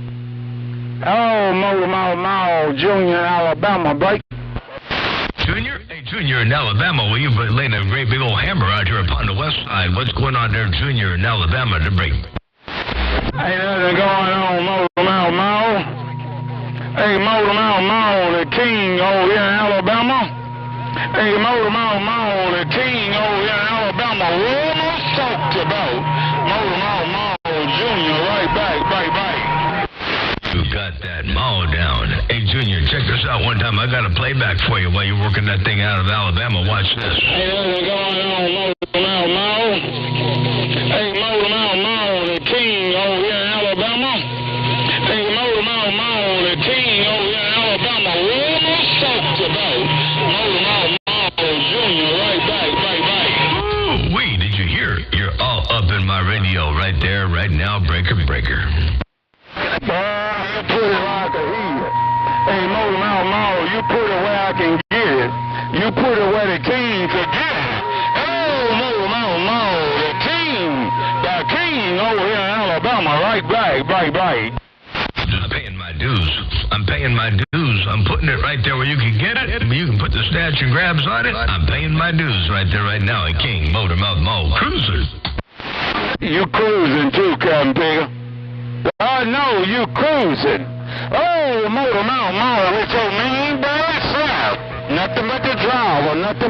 Oh, Motor Mouth Mall, Junior, Alabama, break. Junior? Hey, Junior in Alabama, well, you've been laying a great big old hammer out here upon the west side. What's going on there, Junior, in Alabama to break? Ain't nothing going on, Motor Mouth Mall. Hey, Motor Mouth Mall, the king over here in Alabama. Hey, Motor Mouth Mall, the king over here in Alabama. What am I talked about? Motor Mouth Mall, Junior, right back. You got that mall down. Hey, Junior, check this out one time. I got a playback for you while you're working that thing out of Alabama. Watch this. Hey, nothing going on, Motor Mouth Mall. Hey, Motor Mouth Mall, the king over here in Alabama. Hey, Motor Mouth Mall, the king over here in Alabama. What am I talked about? Motor Mouth Mall, Junior, right back. Ooh, wait, did you hear? You're all up in my radio right there, right now, breaker. Boy, you put it where I can hear it. Hey, Motor Mouth Mall, you put it where I can get it. You put it where the king could get it. Oh, Motor Mouth Mall, the king over here in Alabama, right back. Just paying my dues. I'm paying my dues. I'm putting it right there where you can get it. You can put the snatch and grabs on it. I'm paying my dues right there, right now. At King Motor Mouth Mall Cruiser. You cruising too, Captain Pigger. I know you cruising. Oh, Motor Mouth Mall, it's so mean, boy, slap. Nothing but the driver, Motor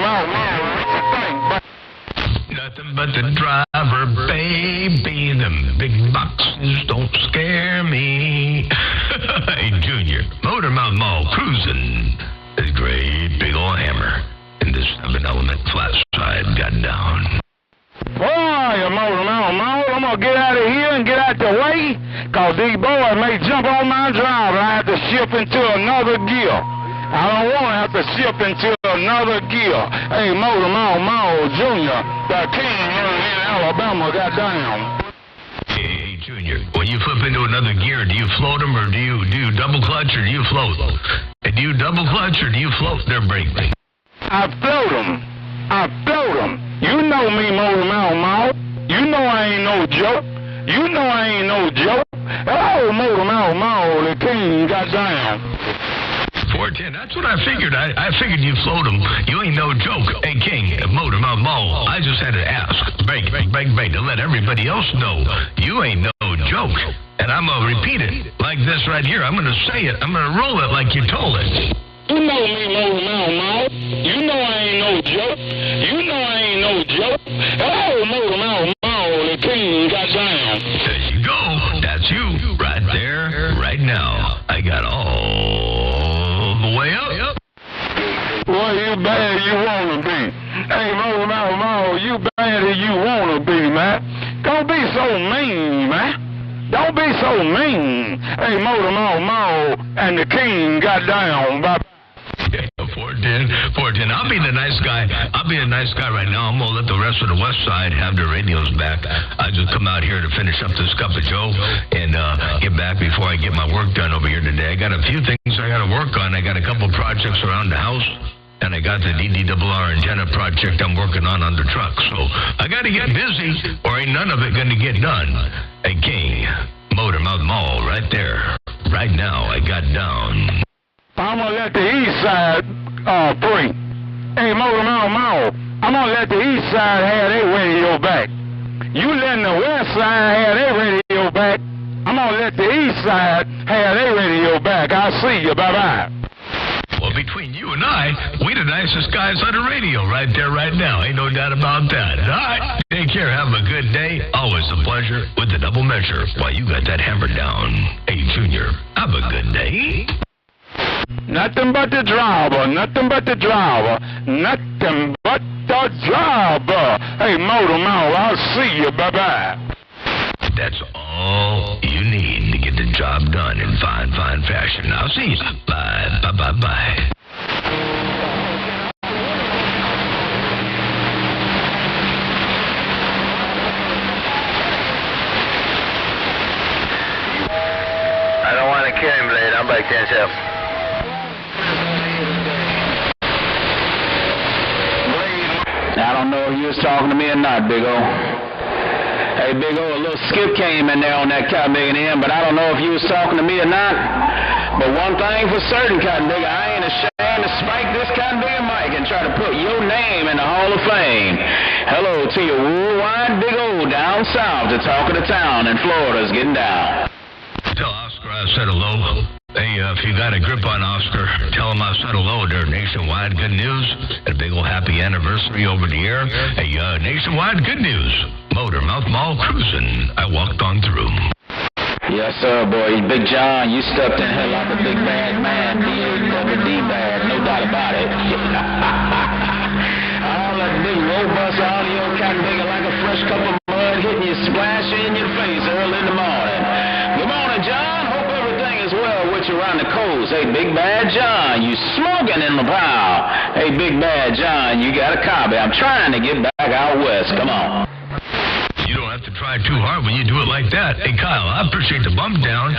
Mouth Mall. Nothing but the driver, baby. Them big boxes don't scare me. Hey, Junior, Motor Mouth Mall cruising. This great big old hammer in this 7-element flat side got down. Boy, Motor Mouth Mall, I'm going to get out of here and get out the way, because these boys may jump on my driver. I have to shift into another gear. I don't want to have to shift into another gear. Hey, Motor Mouth Mall, Junior, the king over here in Alabama got down. Hey, Junior, when you flip into another gear, do you float them, or do you double clutch, or do you float? And do you double clutch, or do you float their brake? I float them. You know me, Motor Mouth Mall. You know I ain't no joke. Oh, Motor Mouth Mall, the king got down. 410, that's what I figured. I figured you float them. You ain't no joke. Hey, King, Motor Mouth Mall, I just had to ask. Break, to let everybody else know you ain't no joke. And I'm going to repeat it like this right here. I'm going to say it. I'm going to roll it like you told it. You know me, Motor Mouth Mall. You know I ain't no joke. Oh, Motor Mouth Mall, the king got down. There you go. That's you right there, right now. I got all the way up. Well, you bad as you want to be. Hey, Motor Mouth Mall, you bad as you want to be, man. Don't be so mean, man. Hey, Motor Mouth Mall and the king got down. Bye. 410. I'll be the nice guy. Right now. I'm going to let the rest of the west side have their radios back. I just come out here to finish up this cup of Joe and get back before I get my work done over here today. I got a few things I got to work on. I got a couple projects around the house, and I got the DDRR antenna project I'm working on the truck. So I got to get busy, or ain't none of it going to get done. Hey, King, Motor Mouth Mall, right there. Right now, I got down. I'm going to let the east side free. Hey, Motor Mouth Mall, I'm going to let the east side have their radio back. You letting the west side have their radio back. I'm going to let the east side have their radio back. I'll see you. Bye-bye. Well, between you and I, we the nicest guys on the radio right there, right now. Ain't no doubt about that. All right. Take care. Have a good day. Always a pleasure with the double measure while you got that hammer down. Hey, Junior, have a good day. Nothing but the driver. Hey, Motor Mouth, I'll see you. Bye-bye. That's all you need to get the job done in fine fashion. I'll see you. Bye. I don't want to kill him, Blade. I'm Mike 10-7. I don't know if you was talking to me or not, Big O. Hey, Big O, a little skip came in there on that Cotton Big and but I don't know if you was talking to me or not. But one thing for certain, Cotton Big, I ain't ashamed to spike this Cotton Big Mike and try to put your name in the Hall of Fame. Hello to your worldwide Big O down south, the talk of the town in Florida's getting down. Tell Oscar I said hello. Hey, if you got a grip on Oscar, tell him I said hello. They're nationwide good news. A big old happy anniversary over the air. Hey, nationwide good news. Motor Mouth Mall cruising. I walked on through. Yes, sir, boy. Big John, you stepped in here like a big bad man. D-A-double-D bad, no doubt about it. All that big robust audio kind of big like a fresh cup of mud hitting you, splashing in your face early in the morning. Good morning, John. Hope everything is well with you around the coast. Hey, Big Bad John, you smoking in the pile. Hey, Big Bad John, you got a copy. I'm trying to get back out west. Come on. You don't have to try too hard when you do it like that. Hey, Kyle, I appreciate the bump down.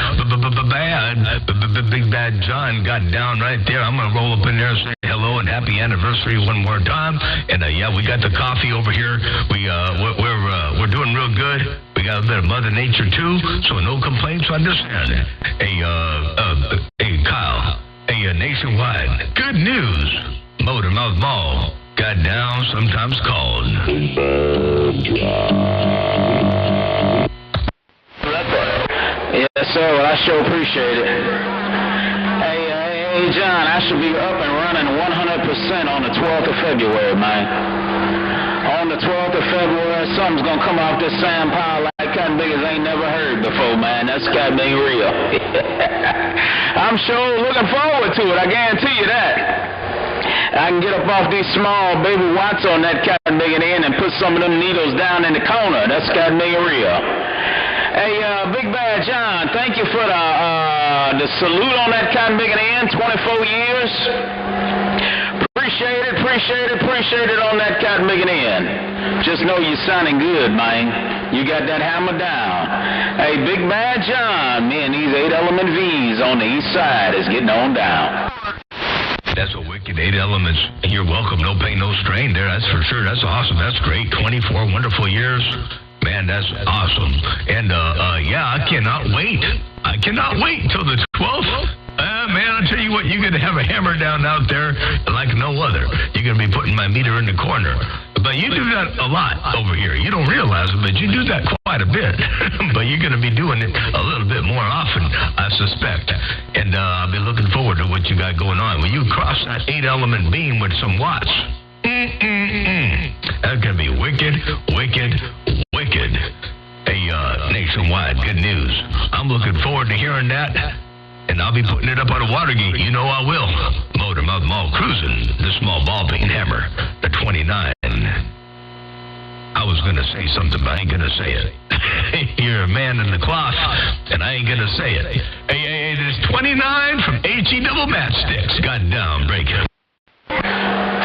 Big Bad John got down right there. I'm going to roll up in there and say hello and happy anniversary one more time. And, yeah, we got the coffee over here. We're doing real good. We got a bit of Mother Nature, too, so no complaints on this end. Hey, Kyle. Hey, nationwide. Good news. Motor Mouth Mall. Got down, sometimes called. Yes, sir. Well, I sure appreciate it. Hey, John, I should be up and running 100% on the 12th of February, man. On the 12th of February, something's going to come off this sand pile like cotton big as I ain't never heard before, man. That's cotton big real. I'm sure looking forward to it. I guarantee you that. I can get up off these small baby watts on that cotton big end and put some of them needles down in the corner. That's cotton big real. Hey, Big Bad John, thank you for the salute on that cotton big end. 24 years. Appreciate it on that cotton big end. Just know you're sounding good, man. You got that hammer down. Hey, Big Bad John, me and these 8 element V's on the east side is getting on down. That's a wicked 8 elements. You're welcome. No pain, no strain there. That's for sure. That's awesome. That's great. 24 wonderful years. Man, that's awesome. And, yeah, I cannot wait. I cannot wait until the 12th. Man, I'll tell you what, you're going to have a hammer down out there like no other. You're going to be putting my meter in the corner. But you do that a lot over here. You don't realize it, but you do that quite a bit. But you're going to be doing it a little bit more often, I suspect. And I'll be looking forward to what you got going on. When you cross that 8-element beam with some watts, that's going to be wicked. Hey, nationwide, good news. I'm looking forward to hearing that. And I'll be putting it up on a Watergate. You know I will. Motor Mouth Mall cruising. The small ball peen hammer. The 29. I was going to say something, but I ain't going to say it. You're a man in the cloth, and I ain't going to say it. Hey, there's 29 from H.E. Double Matchsticks. Got down, break.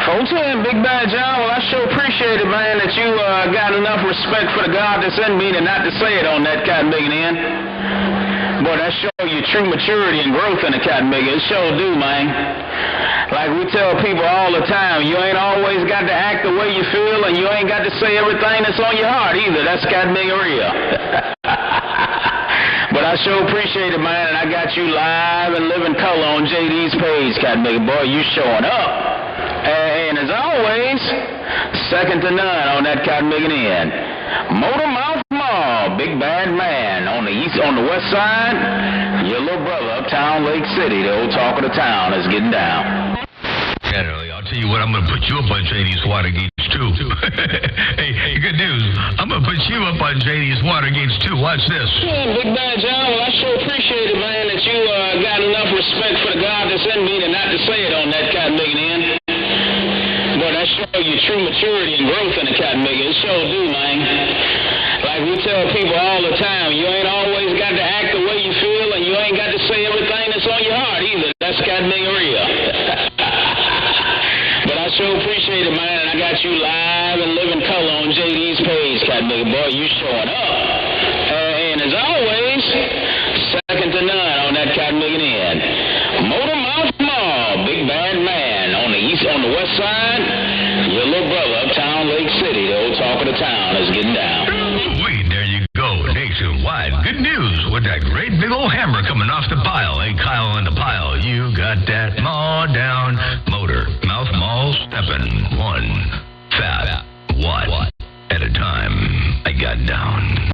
Folks, and Big Bad John, well, I sure appreciate it, man, that you got enough respect for the God that's in me to not to say it on that cotton big end. Boy, that show you true maturity and growth in the cotton big. It sure do, man. Like we tell people all the time, you ain't always got to act the way you feel, and you ain't got to say everything that's on your heart either. That's cotton big real. But I sure appreciate it, man, and I got you live and living color on JD's page, cotton big. Boy, you showing up. And as always, second to none on that cotton big end. Motor Mouth Mall, Big Bad Man on the west side. Your little brother uptown Lake City, the old talk of the town, is getting down. Generally, I'll tell you what, I'm going to put you up on JD's Watergates too. hey, good news. I'm going to put you up on JD's Watergates too. Watch this. Big Bad John, well, I sure appreciate it, man, that you got enough respect for the God that's in me to not to say it on that cotton big end. Boy, that show you true maturity and growth in the cotton big. It sure do, man. Like we tell people all the time, you ain't always got to act the way you feel, and you ain't got to say everything that's on your heart either. That's cotton big real. But I sure appreciate it, man, and I got you live and living color on JD's page, cotton big. Boy, you showing up. And as always, second to none on that cotton big end. west side, your little brother, Uptown Lake City, the old talk of the town, is getting down. Wait, there you go, nationwide. Good news with that great big old hammer coming off the pile. Hey, Kyle on the pile, you got that maw down motor. Mouth mall stepping. One fat watt at a time. I got down.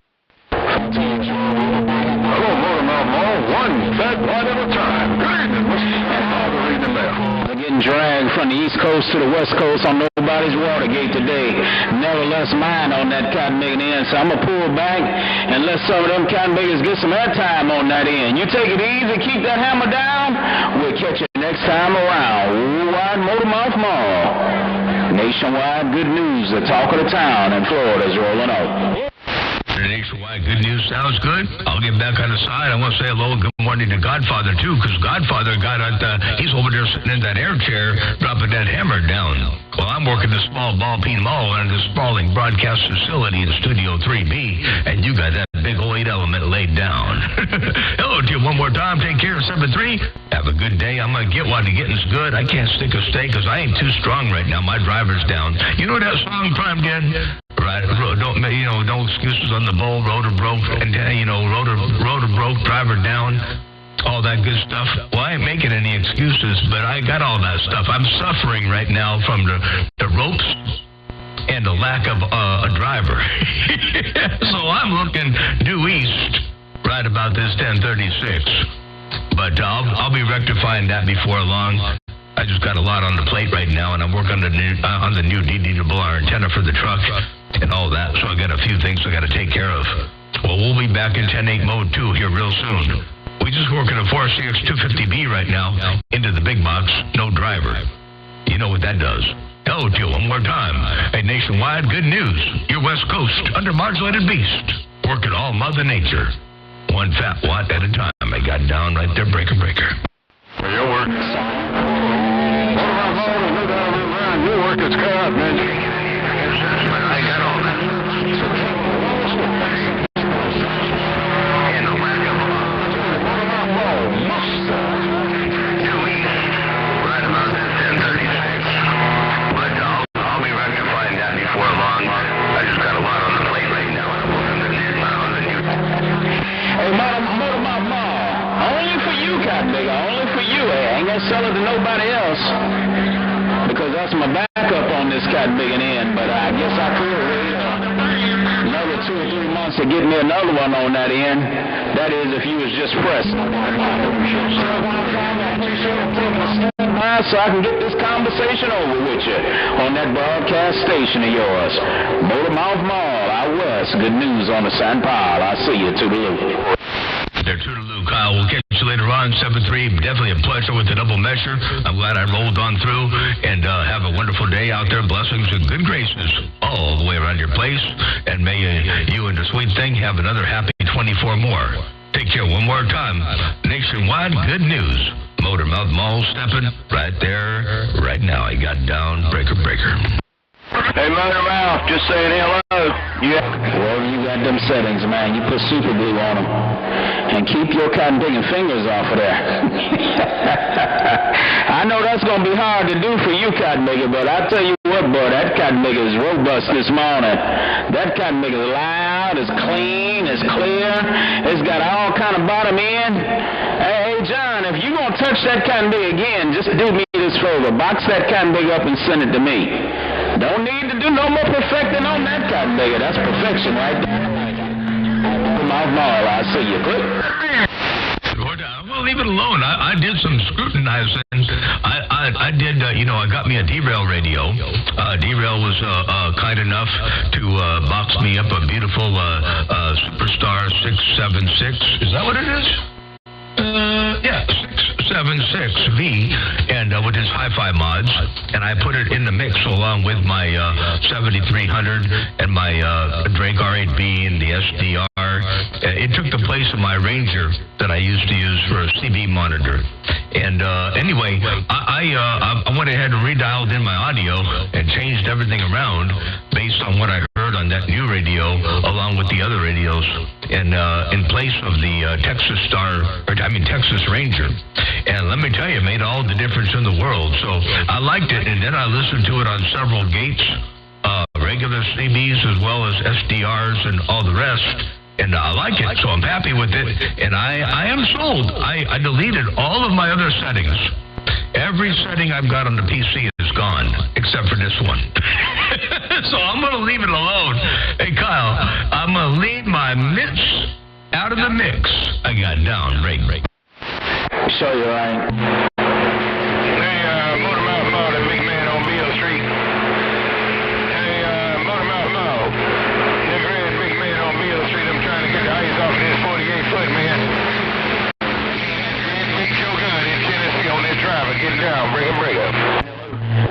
Hello, Motor Mouth Mall. One fat watt at a time. Good evening, Mr. Father reading the bell. They're getting dragged from the East Coast to the West Coast on nobody's Watergate today. Nevertheless, mine on that cotton making end. So I'm going to pull back and let some of them cotton makers get some airtime on that end. You take it easy, keep that hammer down. We'll catch you next time around. Worldwide Motor Mouth Mall. Nationwide good news. The talk of the town in Florida is rolling out. Nationwide good news sounds good. I'll get back on the side. I want to say hello and good morning to Godfather, too, because Godfather got at he's over there sitting in that air chair, dropping that hammer down. Well, I'm working the small ball peen mall and the sprawling broadcast facility in Studio 3B, and you got that big old 8 element laid down. Hello to you one more time. Take care, 7-3. Have a good day. I'm going to get while the getting's good. I can't stick a stake because I ain't too strong right now. My driver's down. You know that song, Prime Den? Right, don't no excuses on the bowl, rotor broke, and rotor broke, driver down, all that good stuff. Well, I ain't making any excuses, but I got all that stuff. I'm suffering right now from the ropes and the lack of a driver. So I'm looking due east right about this 10:36. But I'll be rectifying that before long. I just got a lot on the plate right now, and I'm working on the new DDR antenna for the truck and all that, so I got a few things I got to take care of. Well, we'll be back in 10.8 mode, too, here real soon. We just working a 4CX 250B right now into the big box, no driver. You know what that does. Hello to you one more time. Hey, nationwide, good news. Your West Coast, under modulated beast. Working all Mother Nature. One fat watt at a time. I got down right there, breaker. Well, your work. Your work is cut, man. I got all that. And the lack of right about this 10:36. But I'll be rectifying that before long. I just got a lot on the plate right now. Hey, Motor Mouth Mall. Only for you, cotton nigga. Only for you. I ain't gonna sell it to nobody else. Because that's my backup on this cotton big end, but I guess I could wait another 2 or 3 months to get me another one on that end. That is, if you was just pressed. So I can get this conversation over with you on that broadcast station of yours. Motor Mouth Mall, out west. Good news on the San Paul. I'll see you, toodaloo. There, toodaloo, Kyle. We'll catch you later on, 7-3. Definitely a pleasure with the double measure. I'm glad I rolled on through, and have a wonderful day out there. Blessings and good graces all the way around your place, and may you and the sweet thing have another happy 24 more. Take care one more time. Nationwide good news. Motor Mouth Mall stepping right there, right now. I got down, breaker. Hey, Motor Mouth, just saying hello. Well, you got them settings, man. You put super glue on them. And keep your cotton picking fingers off of there. I know that's going to be hard to do for you, cotton maker, but I tell you what, boy, that cotton maker is robust this morning. That cotton maker is loud, it's clean, it's clear. It's got all kind of bottom end. Hey, John, if you're going to touch that cotton maker again, just do me this favor. Box that cotton maker up and send it to me. Don't need to do no more perfecting on that cotton maker. That's perfection right there. Mouth Mall, I see you. Good. Well, leave it alone. I did some scrutinizing. I did, I got me a derail radio. Derail was kind enough to box me up a beautiful Superstar 676. Is that what it is? Yeah, 676V, and with his hi-fi mods, and I put it in the mix along with my 7300 and my Drake R8B and the SDR. It took the place of my Ranger that I used to use for a CB monitor. And anyway, I went ahead and redialed in my audio and changed everything around based on what I heard start on that new radio along with the other radios, and in place of the Texas Ranger. And let me tell you, it made all the difference in the world. So I liked it, and then I listened to it on several gates, regular CBs as well as SDRs and all the rest. And I like it, so I'm happy with it. And I am sold. I deleted all of my other settings. Every setting I've got on the PC is gone, except for this one. So I'm going to leave it alone. Hey, Kyle, I'm going to leave my mitts out of the mix. I got down. Break. Show you, Ryan. Hey, Motor Mouth Mo, the big man on Beale Street. Hey, Motor Mouth Mo, the great big man on Beale Street. I'm trying to get the ice off this 48-foot, man. Big Joe Gun in Tennessee on this driver. Get down, break up.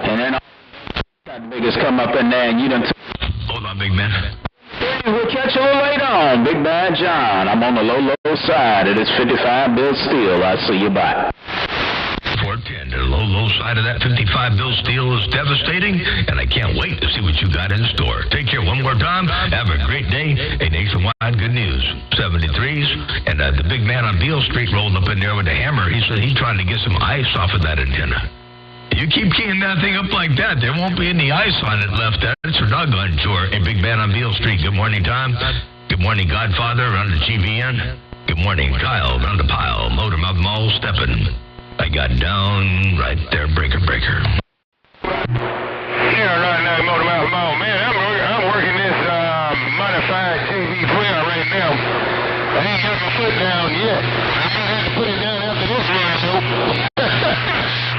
And then that biggest come up in there, and you done. Hold on, big man. We'll catch you later on, Big Bad John. I'm on the low side of this 55 bill steel. I'll see you. Bye. 410. The low side of that 55 bill steel is devastating, and I can't wait to see what you got in store. Take care one more time. Have a great day. Hey, nationwide good news. 73s, and the big man on Beale Street rolled up in there with a hammer. He said he's trying to get some ice off of that antenna. You keep keying that thing up like that, there won't be any ice on it left. That's for doggone sure. Hey, big man on Beale Street, good morning, Tom. Good morning, Godfather, around the GVN. Good morning, Kyle, around the pile. Motor Mouth Mall, stepping. I got down right there, breaker. Yeah, right now, Motor Mouth Mall. Man, I'm working this modified JV12 right now. I ain't got my foot down yet. I might have to put it down after this run, though.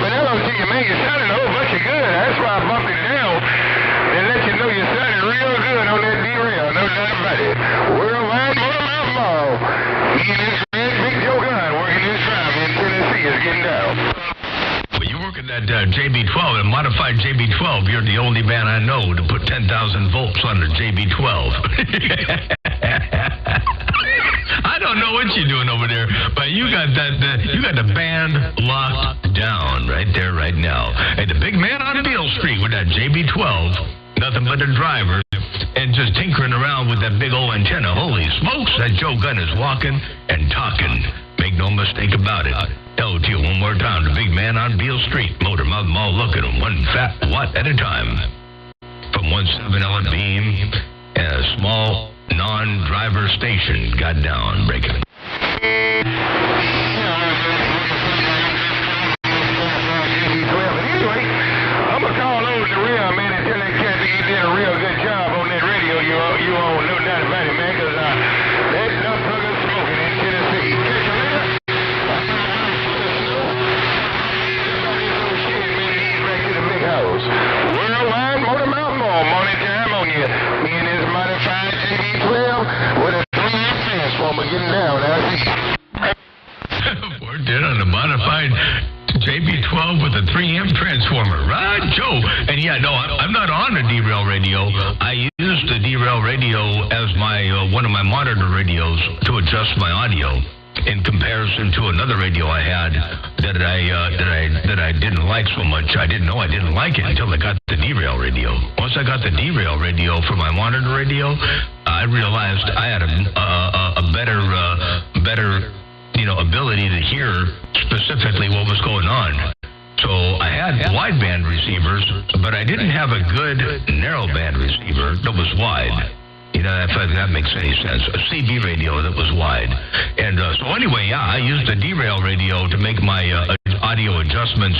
But I don't tell you, man, you sounded a whole bunch of good. That's why I bumped it down and let you know you sounded real good on that derail. No doubt about it. Worldwide Motor Mouth Mall. Me and this man, Big Joe Gun, working this drive in Tennessee is getting down. Well, you work at that JB12, a modified JB12. You're the only man I know to put 10,000 volts on the JB12. I don't know what you're doing over there, but you got the band locked down right there, right now. Hey, the big man on Beale Street with that JB12, nothing but a driver, and just tinkering around with that big old antenna. Holy smokes, that Joe Gun is walking and talking. Make no mistake about it. Tell it to you one more time, the big man on Beale Street, Motor Mouth Mall, look at him, one fat watt at a time. From 17 Ellen Beam and a small non-driver station got down, breaking. Anyway, I'm gonna call over the real man and tell that cat that you did a real good job on that radio you own, no doubt about it, man, because there's no fucking smoking in Tennessee. Catch you later. Back to the big house. Worldwide Motor Mouth Mall, morning time on you. Me and this modified JB12 with a 3-amp transformer getting down. We're dead on the modified JB12 with a 3-amp transformer. Right, Joe? And yeah, no, I'm not on the derail radio. I use the derail radio as my one of my monitor radios to adjust my audio. In comparison to another radio I had that I didn't like so much. I didn't know I didn't like it until I got the derail radio. Once I got the derail radio for my monitor radio, I realized I had a better ability to hear specifically what was going on. So I had wideband receivers, but I didn't have a good narrowband receiver that was wide. You know, if that makes any sense. A CB radio that was wide. And so anyway, yeah, I used the derail radio to make my audio adjustments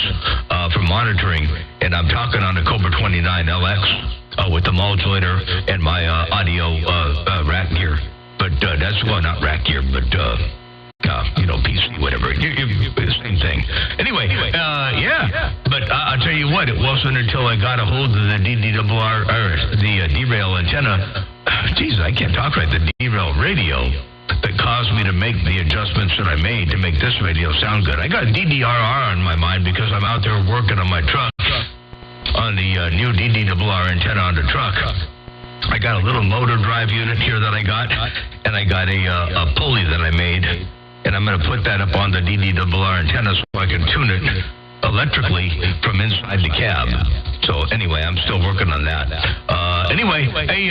for monitoring. And I'm talking on the Cobra 29 LX with the modulator and my audio rack gear. But that's, well, not rack gear, but... PC, whatever. Same thing. Anyway, yeah. But I'll tell you what, it wasn't until I got a hold of the DDRR, or the derail antenna, geez, I can't talk right, the derail radio, that caused me to make the adjustments that I made to make this radio sound good. I got DDRR on my mind because I'm out there working on my truck, on the new DDRR antenna on the truck. I got a little motor drive unit here that I got, and I got a pulley that I made. And I'm going to put that up on the DDRR antenna so I can tune it electrically from inside the cab. So anyway, I'm still working on that. Anyway, hey,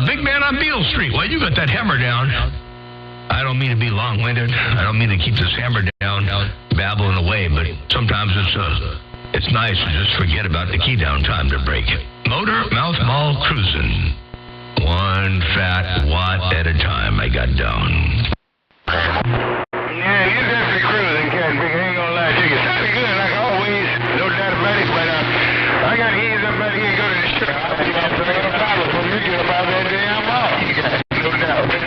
big man on Beale Street, well, you got that hammer down. I don't mean to be long-winded. I don't mean to keep this hammer down, babbling away, but sometimes it's nice to just forget about the key down time to break. Motor Mouth Mall cruising. One fat watt at a time I got down. Yeah, you're definitely cruising, Cat Big. I ain't gonna lie to you. It sounded good, like always. No doubt about it, but I gotta ease up out here and go to the shop. I ain't got no problem for you. Get about that damn mall. No doubt. I'm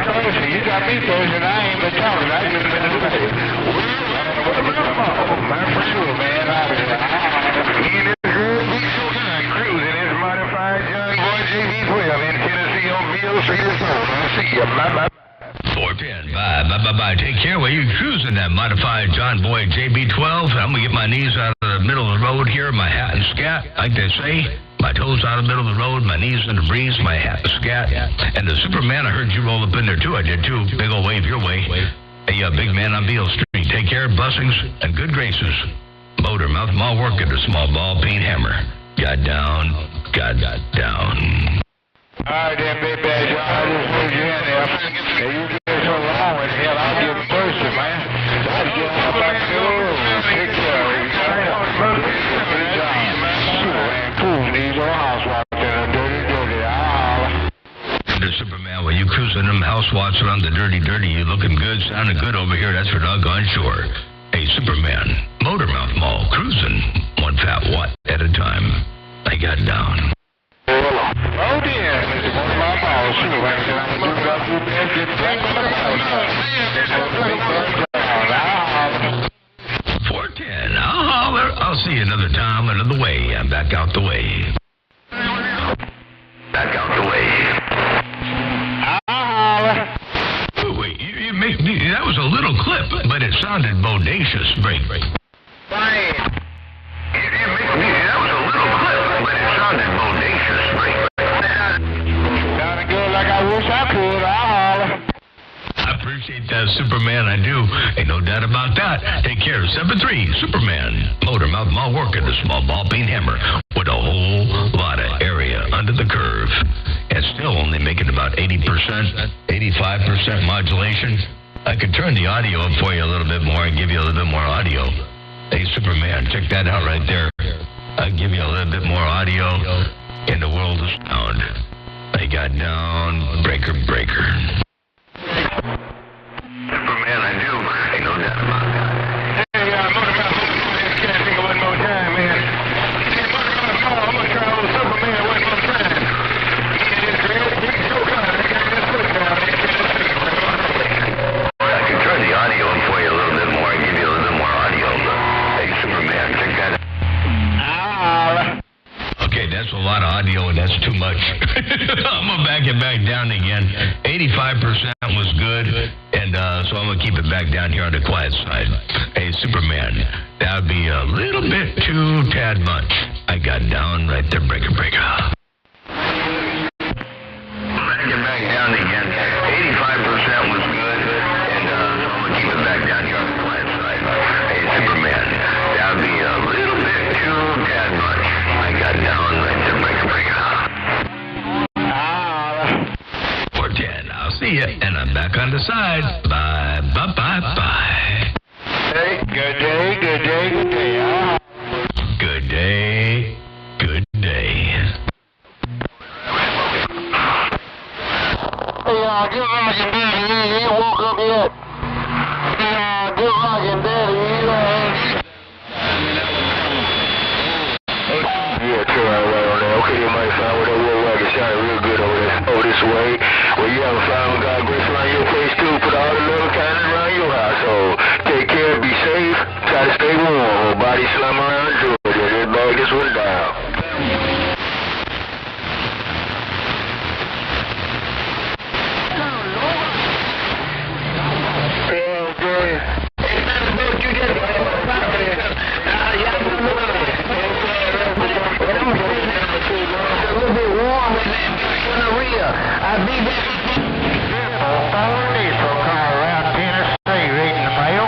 crazy. You got me first, and I ain't been talking. I just been away. My friend, man. He in this good big cruising his modified John Boy JB12 in Tennessee on Beale Street. I see you. Bye. 410. Bye. Take care while you cruising that modified John Boy JB12. I'm going to get my knees out of the middle of the road here, my hat and scat, like they say. My toes out of the middle of the road, my knees in the breeze, my hat and scat. And the Superman, I heard you roll up in there too. I did too. Big old wave your way. Hey, big man on Beale Street. Take care, blessings, and good graces. Motor Mouth Mall work at a small ball peen hammer. Got down. All right, then, big bad John. I just moved you in there. Hey, you get so long with hell, I'll give him mercy, man. I'll get out back to the room. Take care of you. These old house watching a dirty. The Superman, when you cruising them house watch around the dirty, you looking good, sounding good over here. That's for doggone sure. Hey, Superman, Motor Mouth Mall cruising. One fat watt at a time. I got down. Oh dear, this is one of my balls. I'm moving up through bed, get back to the house. 410. I'll holler. I'll see you another time, another way. I'm back out the way. Oh, wait, you make me. That was a little clip, but it sounded bodacious. Break. Fine. That was a little clip, but it sounded bodacious. Sounded good like I wish I could. I'll holler. I appreciate that, Superman. I do. Ain't no doubt about that. Take care. 7-3, Superman. Motor Mouth Mall working a small ball peen hammer with a whole lot of area under the curve. And still only making about 80%, 85% modulation. I could turn the audio up for you a little bit more and give you a little bit more audio. Hey, Superman, check that out right there. I'll give you a little bit more audio in the world of sound. I got down, breaker. Superman, I do. Ain't no doubt about that. Hey, Motor Mouth, can't think of one more time, man. Hey, Motor Mouth, I'm gonna try a little Superman one more time. I can turn the audio up for you a little bit more and give you a little bit more audio. Hey, Superman, check that out. Okay, that's a lot of audio and that's too much. I'm going to back it back down again. 85% was good, and so I'm going to keep it back down here on the quiet side. Hey, Superman, that would be a little bit too tad much. I got down right there, breaker. Back it back down again. 85% was good, and so I'm going to keep it back down here on the quiet side. Hey, Superman, that would be a little bit too tad much. I got down right there, breaker. 410, I'll see ya, and I'm back on the side. Bye. Hey, good day. Good day. Hey, good rockin' daddy, he ain't woke up yet. Hey, good rockin' daddy, Yeah, turn right away on that. Okay, you might find where that wood wagon shining real good over this way. Well, you haven't found God grace around your place too. Put all the little cannons around your household. Take care, be safe, try to stay warm. Whole body slam around Georgia. Just bag this one down. I'll be back. Diesel car around Tennessee reading the mail.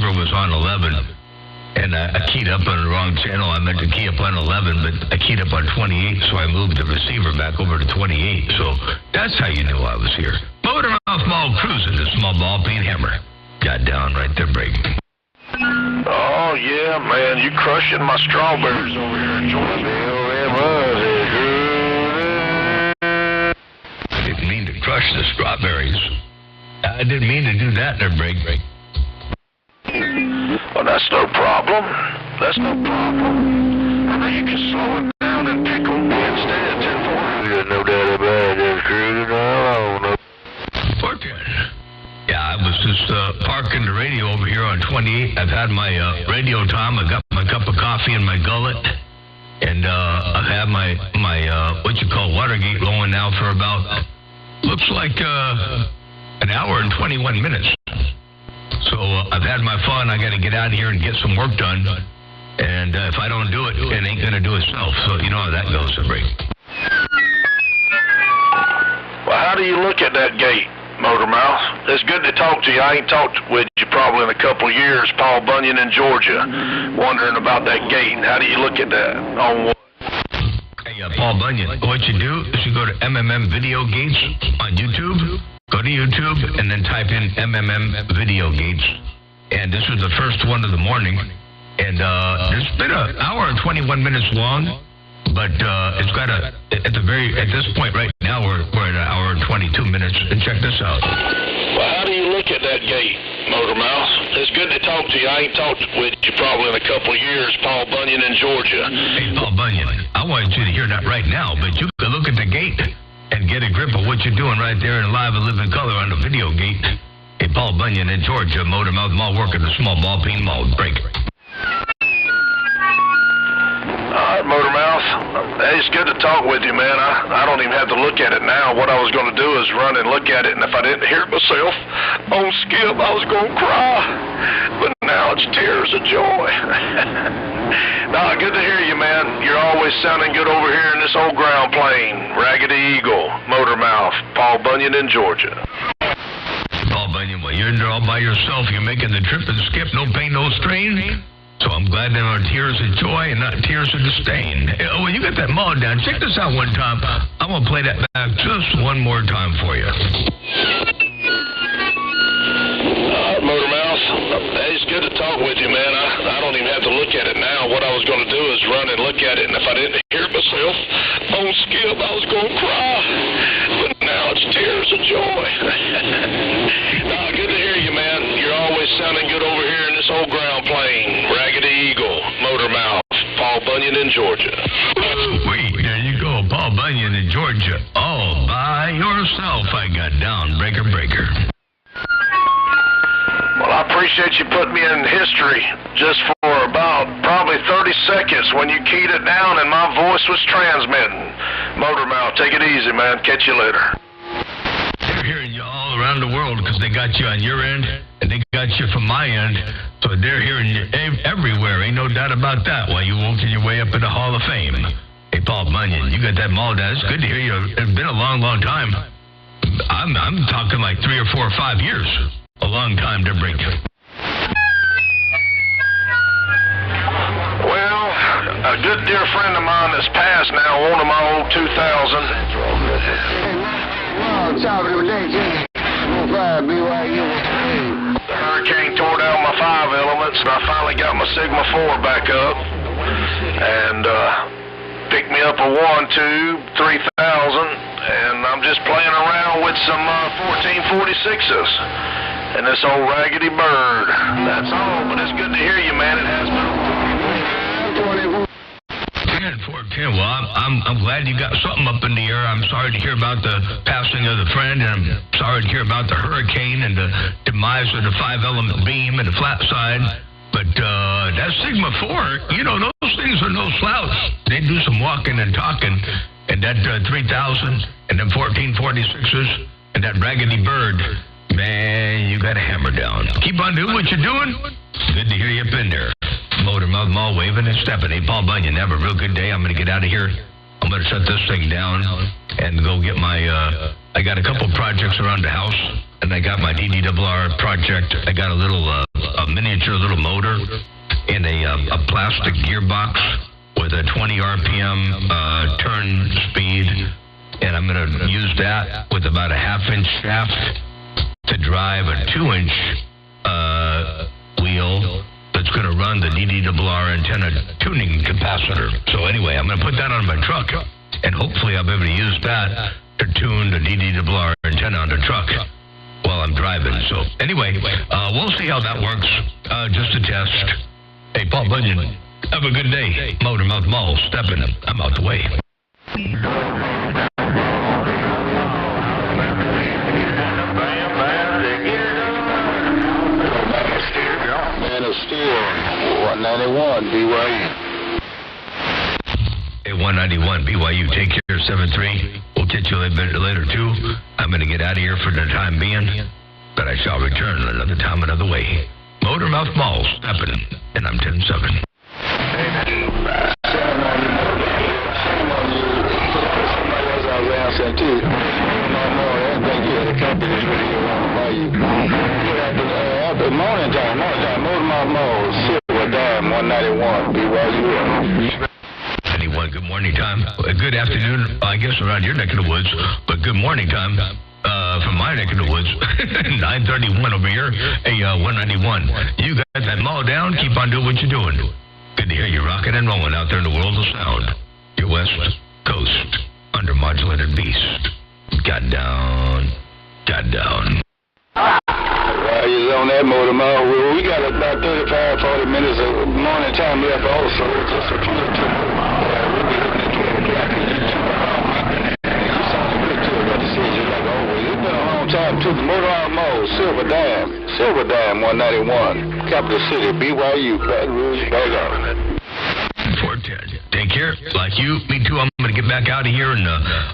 receiver was on 11. And I keyed up on the wrong channel. I meant to key up on 11, but I keyed up on 28, so I moved the receiver back over to 28. So that's how you knew I was here. Motormouth Mall cruising, the small ball peen hammer. Got down right there, break. Oh, yeah, man. You crushing my strawberries over here in Georgia. I didn't mean to crush the strawberries. I didn't mean to do that there, break. Well, that's no problem. That's no problem. I mean, you can slow it down and pickle me instead, 10-4. There's no doubt about it. Just cruising along. 410. Yeah, I was just parking the radio over here on 28. I've had my radio time. I got my cup of coffee in my gullet. And I've had my what you call Watergate going now for about, looks like an hour and 21 minutes. So I've had my fun. I got to get out of here and get some work done. And if I don't do it, it ain't going to do itself. So you know how that goes, break. Well, how do you look at that gate, Motormouth? It's good to talk to you. I ain't talked with you probably in a couple of years. Paul Bunyan in Georgia, wondering about that gate. How do you look at that? On what? Hey, Paul Bunyan, what you do is you go to MMM Video Gates on YouTube. Go to YouTube and then type in MMM Video Gates. And this was the first one of the morning. And it's been an hour and 21 minutes long. But it's got at this point right now, we're at an hour and 22 minutes. And check this out. Well, how do you look at that gate, Motormouth? It's good to talk to you. I ain't talked with you probably in a couple of years. Paul Bunyan in Georgia. Hey, Paul Bunyan, I want you to hear that right now. But you can look at the gate and get a grip of what you're doing right there in live and living color on the video gate. Hey, Paul Bunyan in Georgia, Motormouth Mall working the small ball peen mall. Break. All right, Motormouth. Hey, it's good to talk with you, man. I don't even have to look at it now. What I was going to do is run and look at it, and if I didn't hear it myself on Skip, I was going to cry. But now it's tears of joy. No, good to hear you, man. You're always sounding good over here in this old ground plane. Raggedy Eagle, Motormouth, Paul Bunyan in Georgia. Paul Bunyan, well, you're in there all by yourself. You're making the trip and Skip, no pain, no strain. So I'm glad there are tears of joy and not tears of disdain. Oh, when you get that mall down, check this out one time. I'm going to play that back just one more time for you. Motormouth, hey, it's good to talk with you, man. I don't even have to look at it now. What I was going to do is run and look at it, and if I didn't hear it myself on Skip, I was going to cry. But now it's tears of joy. No, good to hear you, man. You're always sounding good over here in this old ground plane. Raggedy Eagle, Motormouth, Paul Bunyan in Georgia. Wait, there you go, Paul Bunyan in Georgia. All by yourself, I got down. Breaker. Well, I appreciate you putting me in history just for about probably 30 seconds when you keyed it down and my voice was transmitting. Motormouth, take it easy, man. Catch you later. They're hearing you all around the world because they got you on your end and they got you from my end. So they're hearing you everywhere. Ain't no doubt about that while you're walking your way up in the Hall of Fame. Hey, Paul Bunyan, you got that mall down. It's good to hear you. It's been a long, long time. I'm talking like 3 or 4 or 5 years. A long time to break it. Well, a good dear friend of mine that's passed now, one of my old 2000. The hurricane tore down my 5 elements, and I finally got my Sigma 4 back up. And picked me up a 1, 2, 3000, and I'm just playing around with some 1446s. And this old Raggedy Bird. That's all, but it's good to hear you, man. It has been a 410. Well, I'm glad you got something up in the air. I'm sorry to hear about the passing of the friend, and I'm sorry to hear about the hurricane and the demise of the 5-element beam and the flat side. But that Sigma 4, you know, those things are no slouch. They do some walking and talking. And that 3000 and them 1446s and that Raggedy Bird. Man, you got a hammer down. Keep on doing what you're doing. Good to hear you up in there. Motormouth Mall waving and stepping. Hey, Paul Bunyan, have a real good day. I'm going to get out of here. I'm going to shut this thing down and go get my, I got a couple projects around the house, and I got my DDRR project. I got a little a miniature little motor in a plastic gearbox with a 20 RPM turn speed, and I'm going to use that with about a half-inch shaft to drive a 2-inch wheel that's going to run the DDRR antenna tuning capacitor. So anyway, I'm going to put that on my truck, and hopefully I'll be able to use that to tune the DDRR antenna on the truck while I'm driving. So anyway, we'll see how that works. Just a test. Hey, Paul Bunyan, have a good day. Motormouth Mall, stepping. I'm out the way. Man of Steel, 191, BYU. Hey, 191, BYU, take care, 7-3. We'll catch you a little bit later, too. I'm going to get out of here for the time being, but I shall return another time, another way. Motormouth Mall, stepping, and I'm 10-7. Good morning, John. Motormouth Mall, Silver Dime, 191, BYU. 91, good morning time. Good afternoon, I guess, around your neck of the woods, but good morning time from my neck of the woods. 9:31 over here. Hey, 191. You guys that mall down, keep on doing what you're doing. Good to hear you rocking and rolling out there in the world of sound. Your West Coast under modulated beast. Got down. You're on that Motormouth. We got about 35, 40 minutes of morning time left also. Just a few to we'll be looking at 12 o'clock. You sound good too, but to see you like always. It's been a long time too. Motormouth Mall, Silver Dime, 191, Capital City, BYU, Baton Rouge, Baylor. 410. Take care. Like you, me too. I'm going to get back out of here, and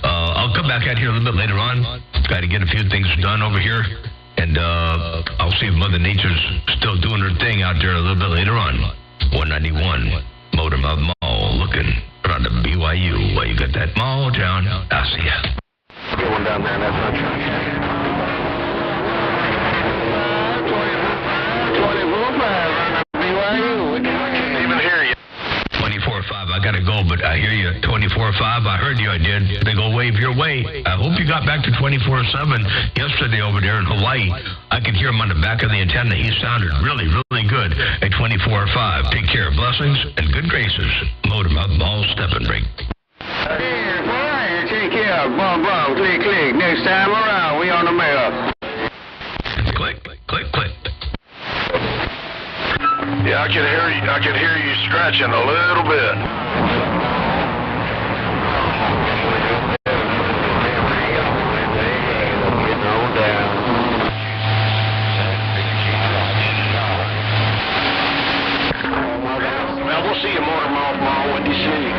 I'll come back out here a little bit later on. Got to get a few things done over here, and I'll see if Mother Nature's still doing her thing out there a little bit later on. 191, Motormouth Mall, looking around the BYU. Well, you got that mall down. I'll see ya. Get one down there, and that's not true. 24-5 around the BYU. I can't even hear you. 24-5, I gotta go, but I hear you. 24-5, I heard you, I did. Big old wave your way. I hope you got back to 24-7 yesterday over there in Hawaii. I could hear him on the back of the antenna. He sounded really, really good at 24-5. Take care. Blessings and good graces. Motormouth Mall, step and break. Hey, boy, take care. Bum, click. Next time around, we on the mail. Click. Yeah, I can hear you scratching a little bit. Well, we'll see you Motormouth Mall, Windy City.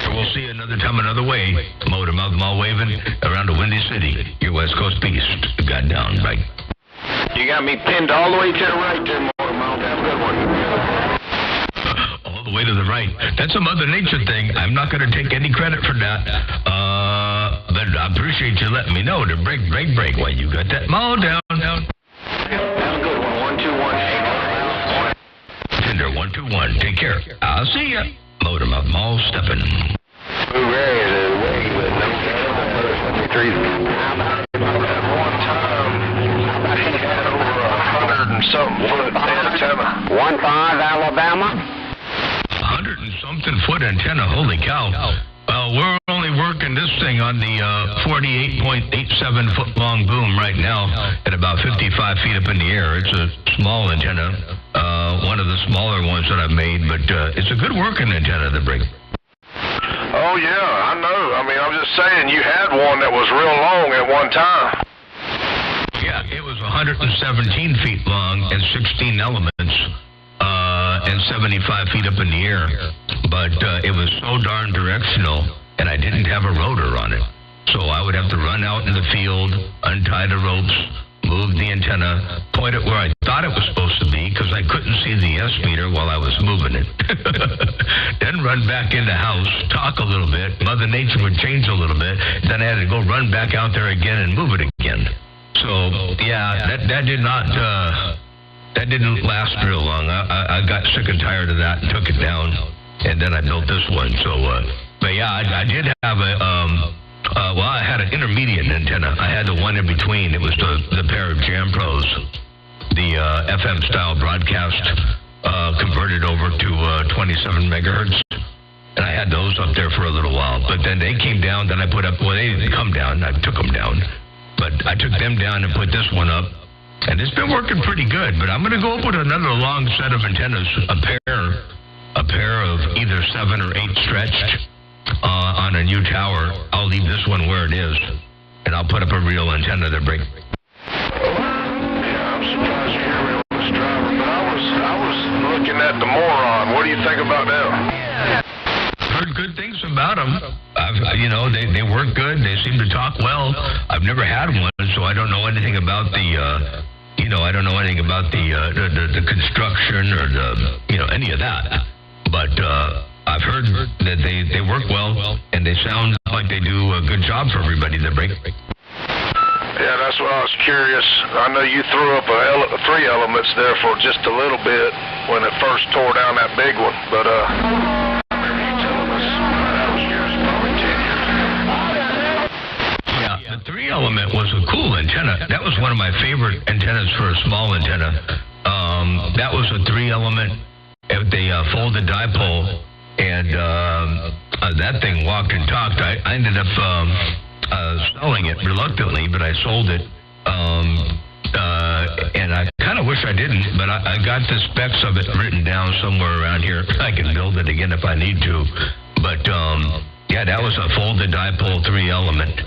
We'll see you another time, another way. Motormouth Mall waving around the Windy City. Your West Coast beast. Got down, right? You got me pinned all the way to the right there, Motormouth. Have a good one. All the way to the right. That's a Mother Nature thing. I'm not going to take any credit for that. But I appreciate you letting me know to break. Why you got that mall down. Have a good one. 121. Tinder 121. Take care. I'll see ya. Motormouth Mall stepping. Hooray, the way with no 73. One time, he had over 100 and something foot antenna. 15 Alabama. 100 and something foot antenna. Holy cow. We're only working this thing on the 48.87 foot long boom right now at about 55 feet up in the air. It's a small antenna, one of the smaller ones that I've made, but it's a good working antenna, the Brig. Oh, yeah, I know. I mean, I'm just saying you had one that was real long at one time. Yeah, it was 117 feet long and 16 elements and 75 feet up in the air. But it was so darn directional, and I didn't have a rotor on it. So I would have to run out in the field, untie the ropes, move the antenna, point it where I thought it was supposed to be because I couldn't see the S meter while I was moving it. Then run back in the house, talk a little bit. Mother Nature would change a little bit. Then I had to go run back out there again and move it again. So yeah, that did not that didn't last real long. I got sick and tired of that and took it down, and then I built this one. So, but yeah, I did have I had an intermediate antenna. I had the one in between. It was the pair of Jam Pros, the FM style broadcast converted over to 27 megahertz. And I had those up there for a little while. But then they came down, then I put up, well, they didn't come down, I took them down. But I took them down and put this one up. And it's been working pretty good, but I'm going to go up with another long set of antennas, a pair of either 7 or 8 stretched on a new tower. I'll leave this one where it is, and I'll put up a real antenna that breaks. I'm surprised you hear me on this driver, but I was looking at the Moron. What do you think about them? Heard good things about them. They work good. They seem to talk well. I've never had one, so I don't know anything about the the construction or any of that. But I've heard that they work well and they sound like they do a good job for everybody that break. Yeah, that's what I was curious. I know you threw up 3 elements there for just a little bit when it first tore down that big one, but the 3 element was a cool antenna. That was one of my favorite antennas for a small antenna. That was a 3 element. They folded dipole, and that thing walked and talked. I ended up selling it reluctantly, but I sold it. And I kind of wish I didn't, but I got the specs of it written down somewhere around here. I can build it again if I need to. But yeah, that was a folded dipole 3 element.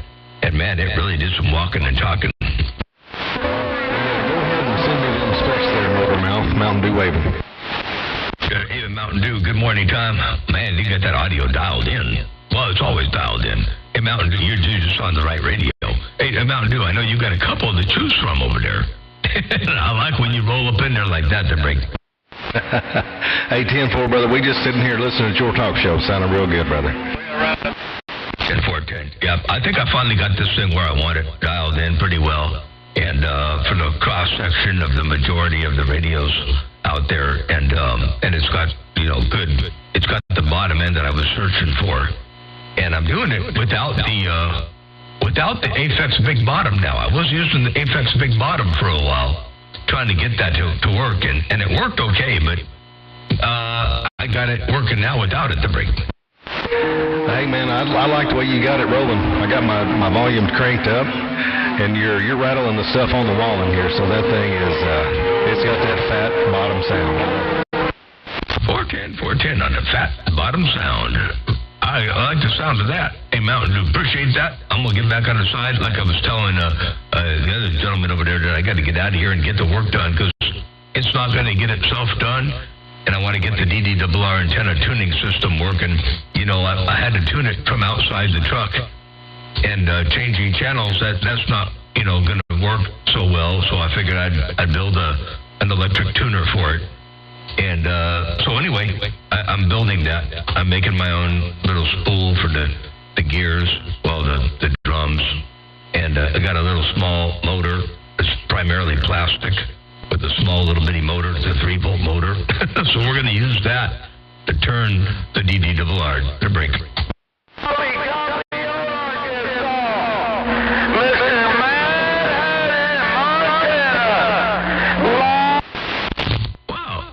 And man, it really did some walking and talking. Go ahead and send me them specs there, Motormouth. Mountain Dew waving. Hey, Mountain Dew, good morning, Tom. Man, you got that audio dialed in. Well, it's always dialed in. Hey, Mountain Dew, you're just on the right radio. Hey, Mountain Dew, I know you got a couple to choose from over there. I like when you roll up in there like that to break. Hey, 10-4, brother, we just sitting here listening to your talk show. Sounding real good, brother. 10-4-10. Yeah, I think I finally got this thing where I want it, dialed in pretty well. And for the cross-section of the majority of the radios out there, and it's got, good, it's got the bottom end that I was searching for. And I'm doing it without the Aphex Big Bottom now. I was using the Aphex Big Bottom for a while, trying to get that to work, and it worked okay, but I got it working now without it to break. Hey, man, I like the way you got it rolling. I got my volume cranked up, and you're rattling the stuff on the wall in here, so that thing is, it's got that fat bottom sound. 410 on the fat bottom sound. I like the sound of that. Hey, Mountain Dew, appreciate that. I'm going to get back on the side like I was telling the other gentleman over there that I got to get out of here and get the work done because it's not going to get itself done. And I want to get the DDRR antenna tuning system working. I had to tune it from outside the truck. And changing channels, that's not, going to work so well. So I figured I'd build an electric tuner for it. And so anyway, I'm building that. I'm making my own little spool for the gears, the drums. And I got a little small motor. It's primarily plastic with a small little bitty motor. It's a 3-volt motor. So we're going to use that to turn the DDRR to break.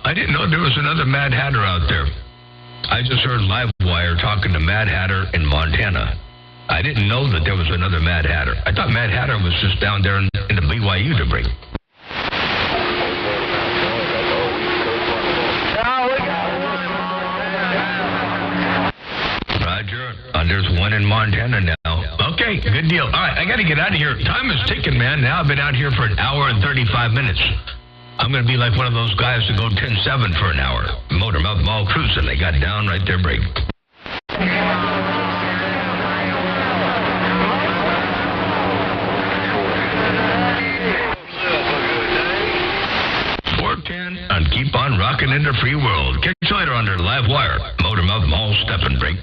I didn't know there was another Mad Hatter out there. I just heard Livewire talking to Mad Hatter in Montana. I didn't know that there was another Mad Hatter. I thought Mad Hatter was just down there in the BYU to break. Roger. There's one in Montana now. Okay, good deal. All right, I got to get out of here. Time is ticking, man. Now I've been out here for an hour and 35 minutes. I'm going to be like one of those guys to go 10-7 for an hour. Motormouth Mall cruising. They got down right there, break. 410 and keep on rocking in the free world. Catch you later under Livewire. Motormouth Mall step and break.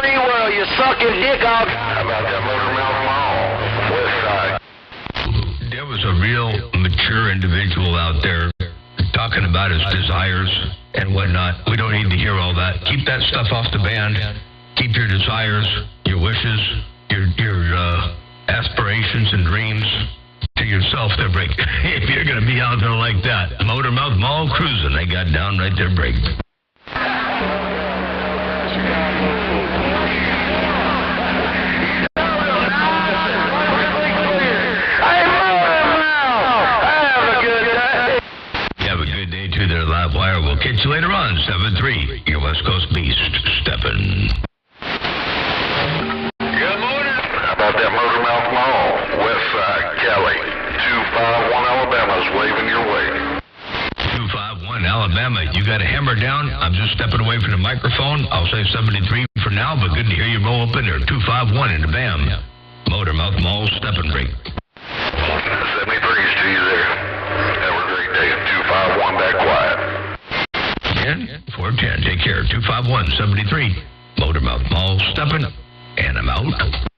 Free world, you sucking dick off. How about that Motormouth Mall? West side. there was a real mature individual out there talking about his desires and whatnot. We don't need to hear all that. Keep that stuff off the band. Keep your desires, your wishes, your aspirations and dreams to yourself there, Break. If you're going to be out there like that. Motormouth Mall cruising. They got down right there, Break. Live wire. We'll catch you later on. 7-3. Your West Coast Beast stepping. Good morning. How about that Motormouth Mall, Westside, Cali. 251 Alabama's waving your way. 251 Alabama. You got a hammer down. I'm just stepping away from the microphone. I'll say 73 for now, but good to hear you roll up in there. 251 in the BAM. Motormouth Mall stepping break. 73's to you there. Have a great day. 251 back quiet. 410. Take care. 251 73. Motormouth Mall stepping. And I'm out.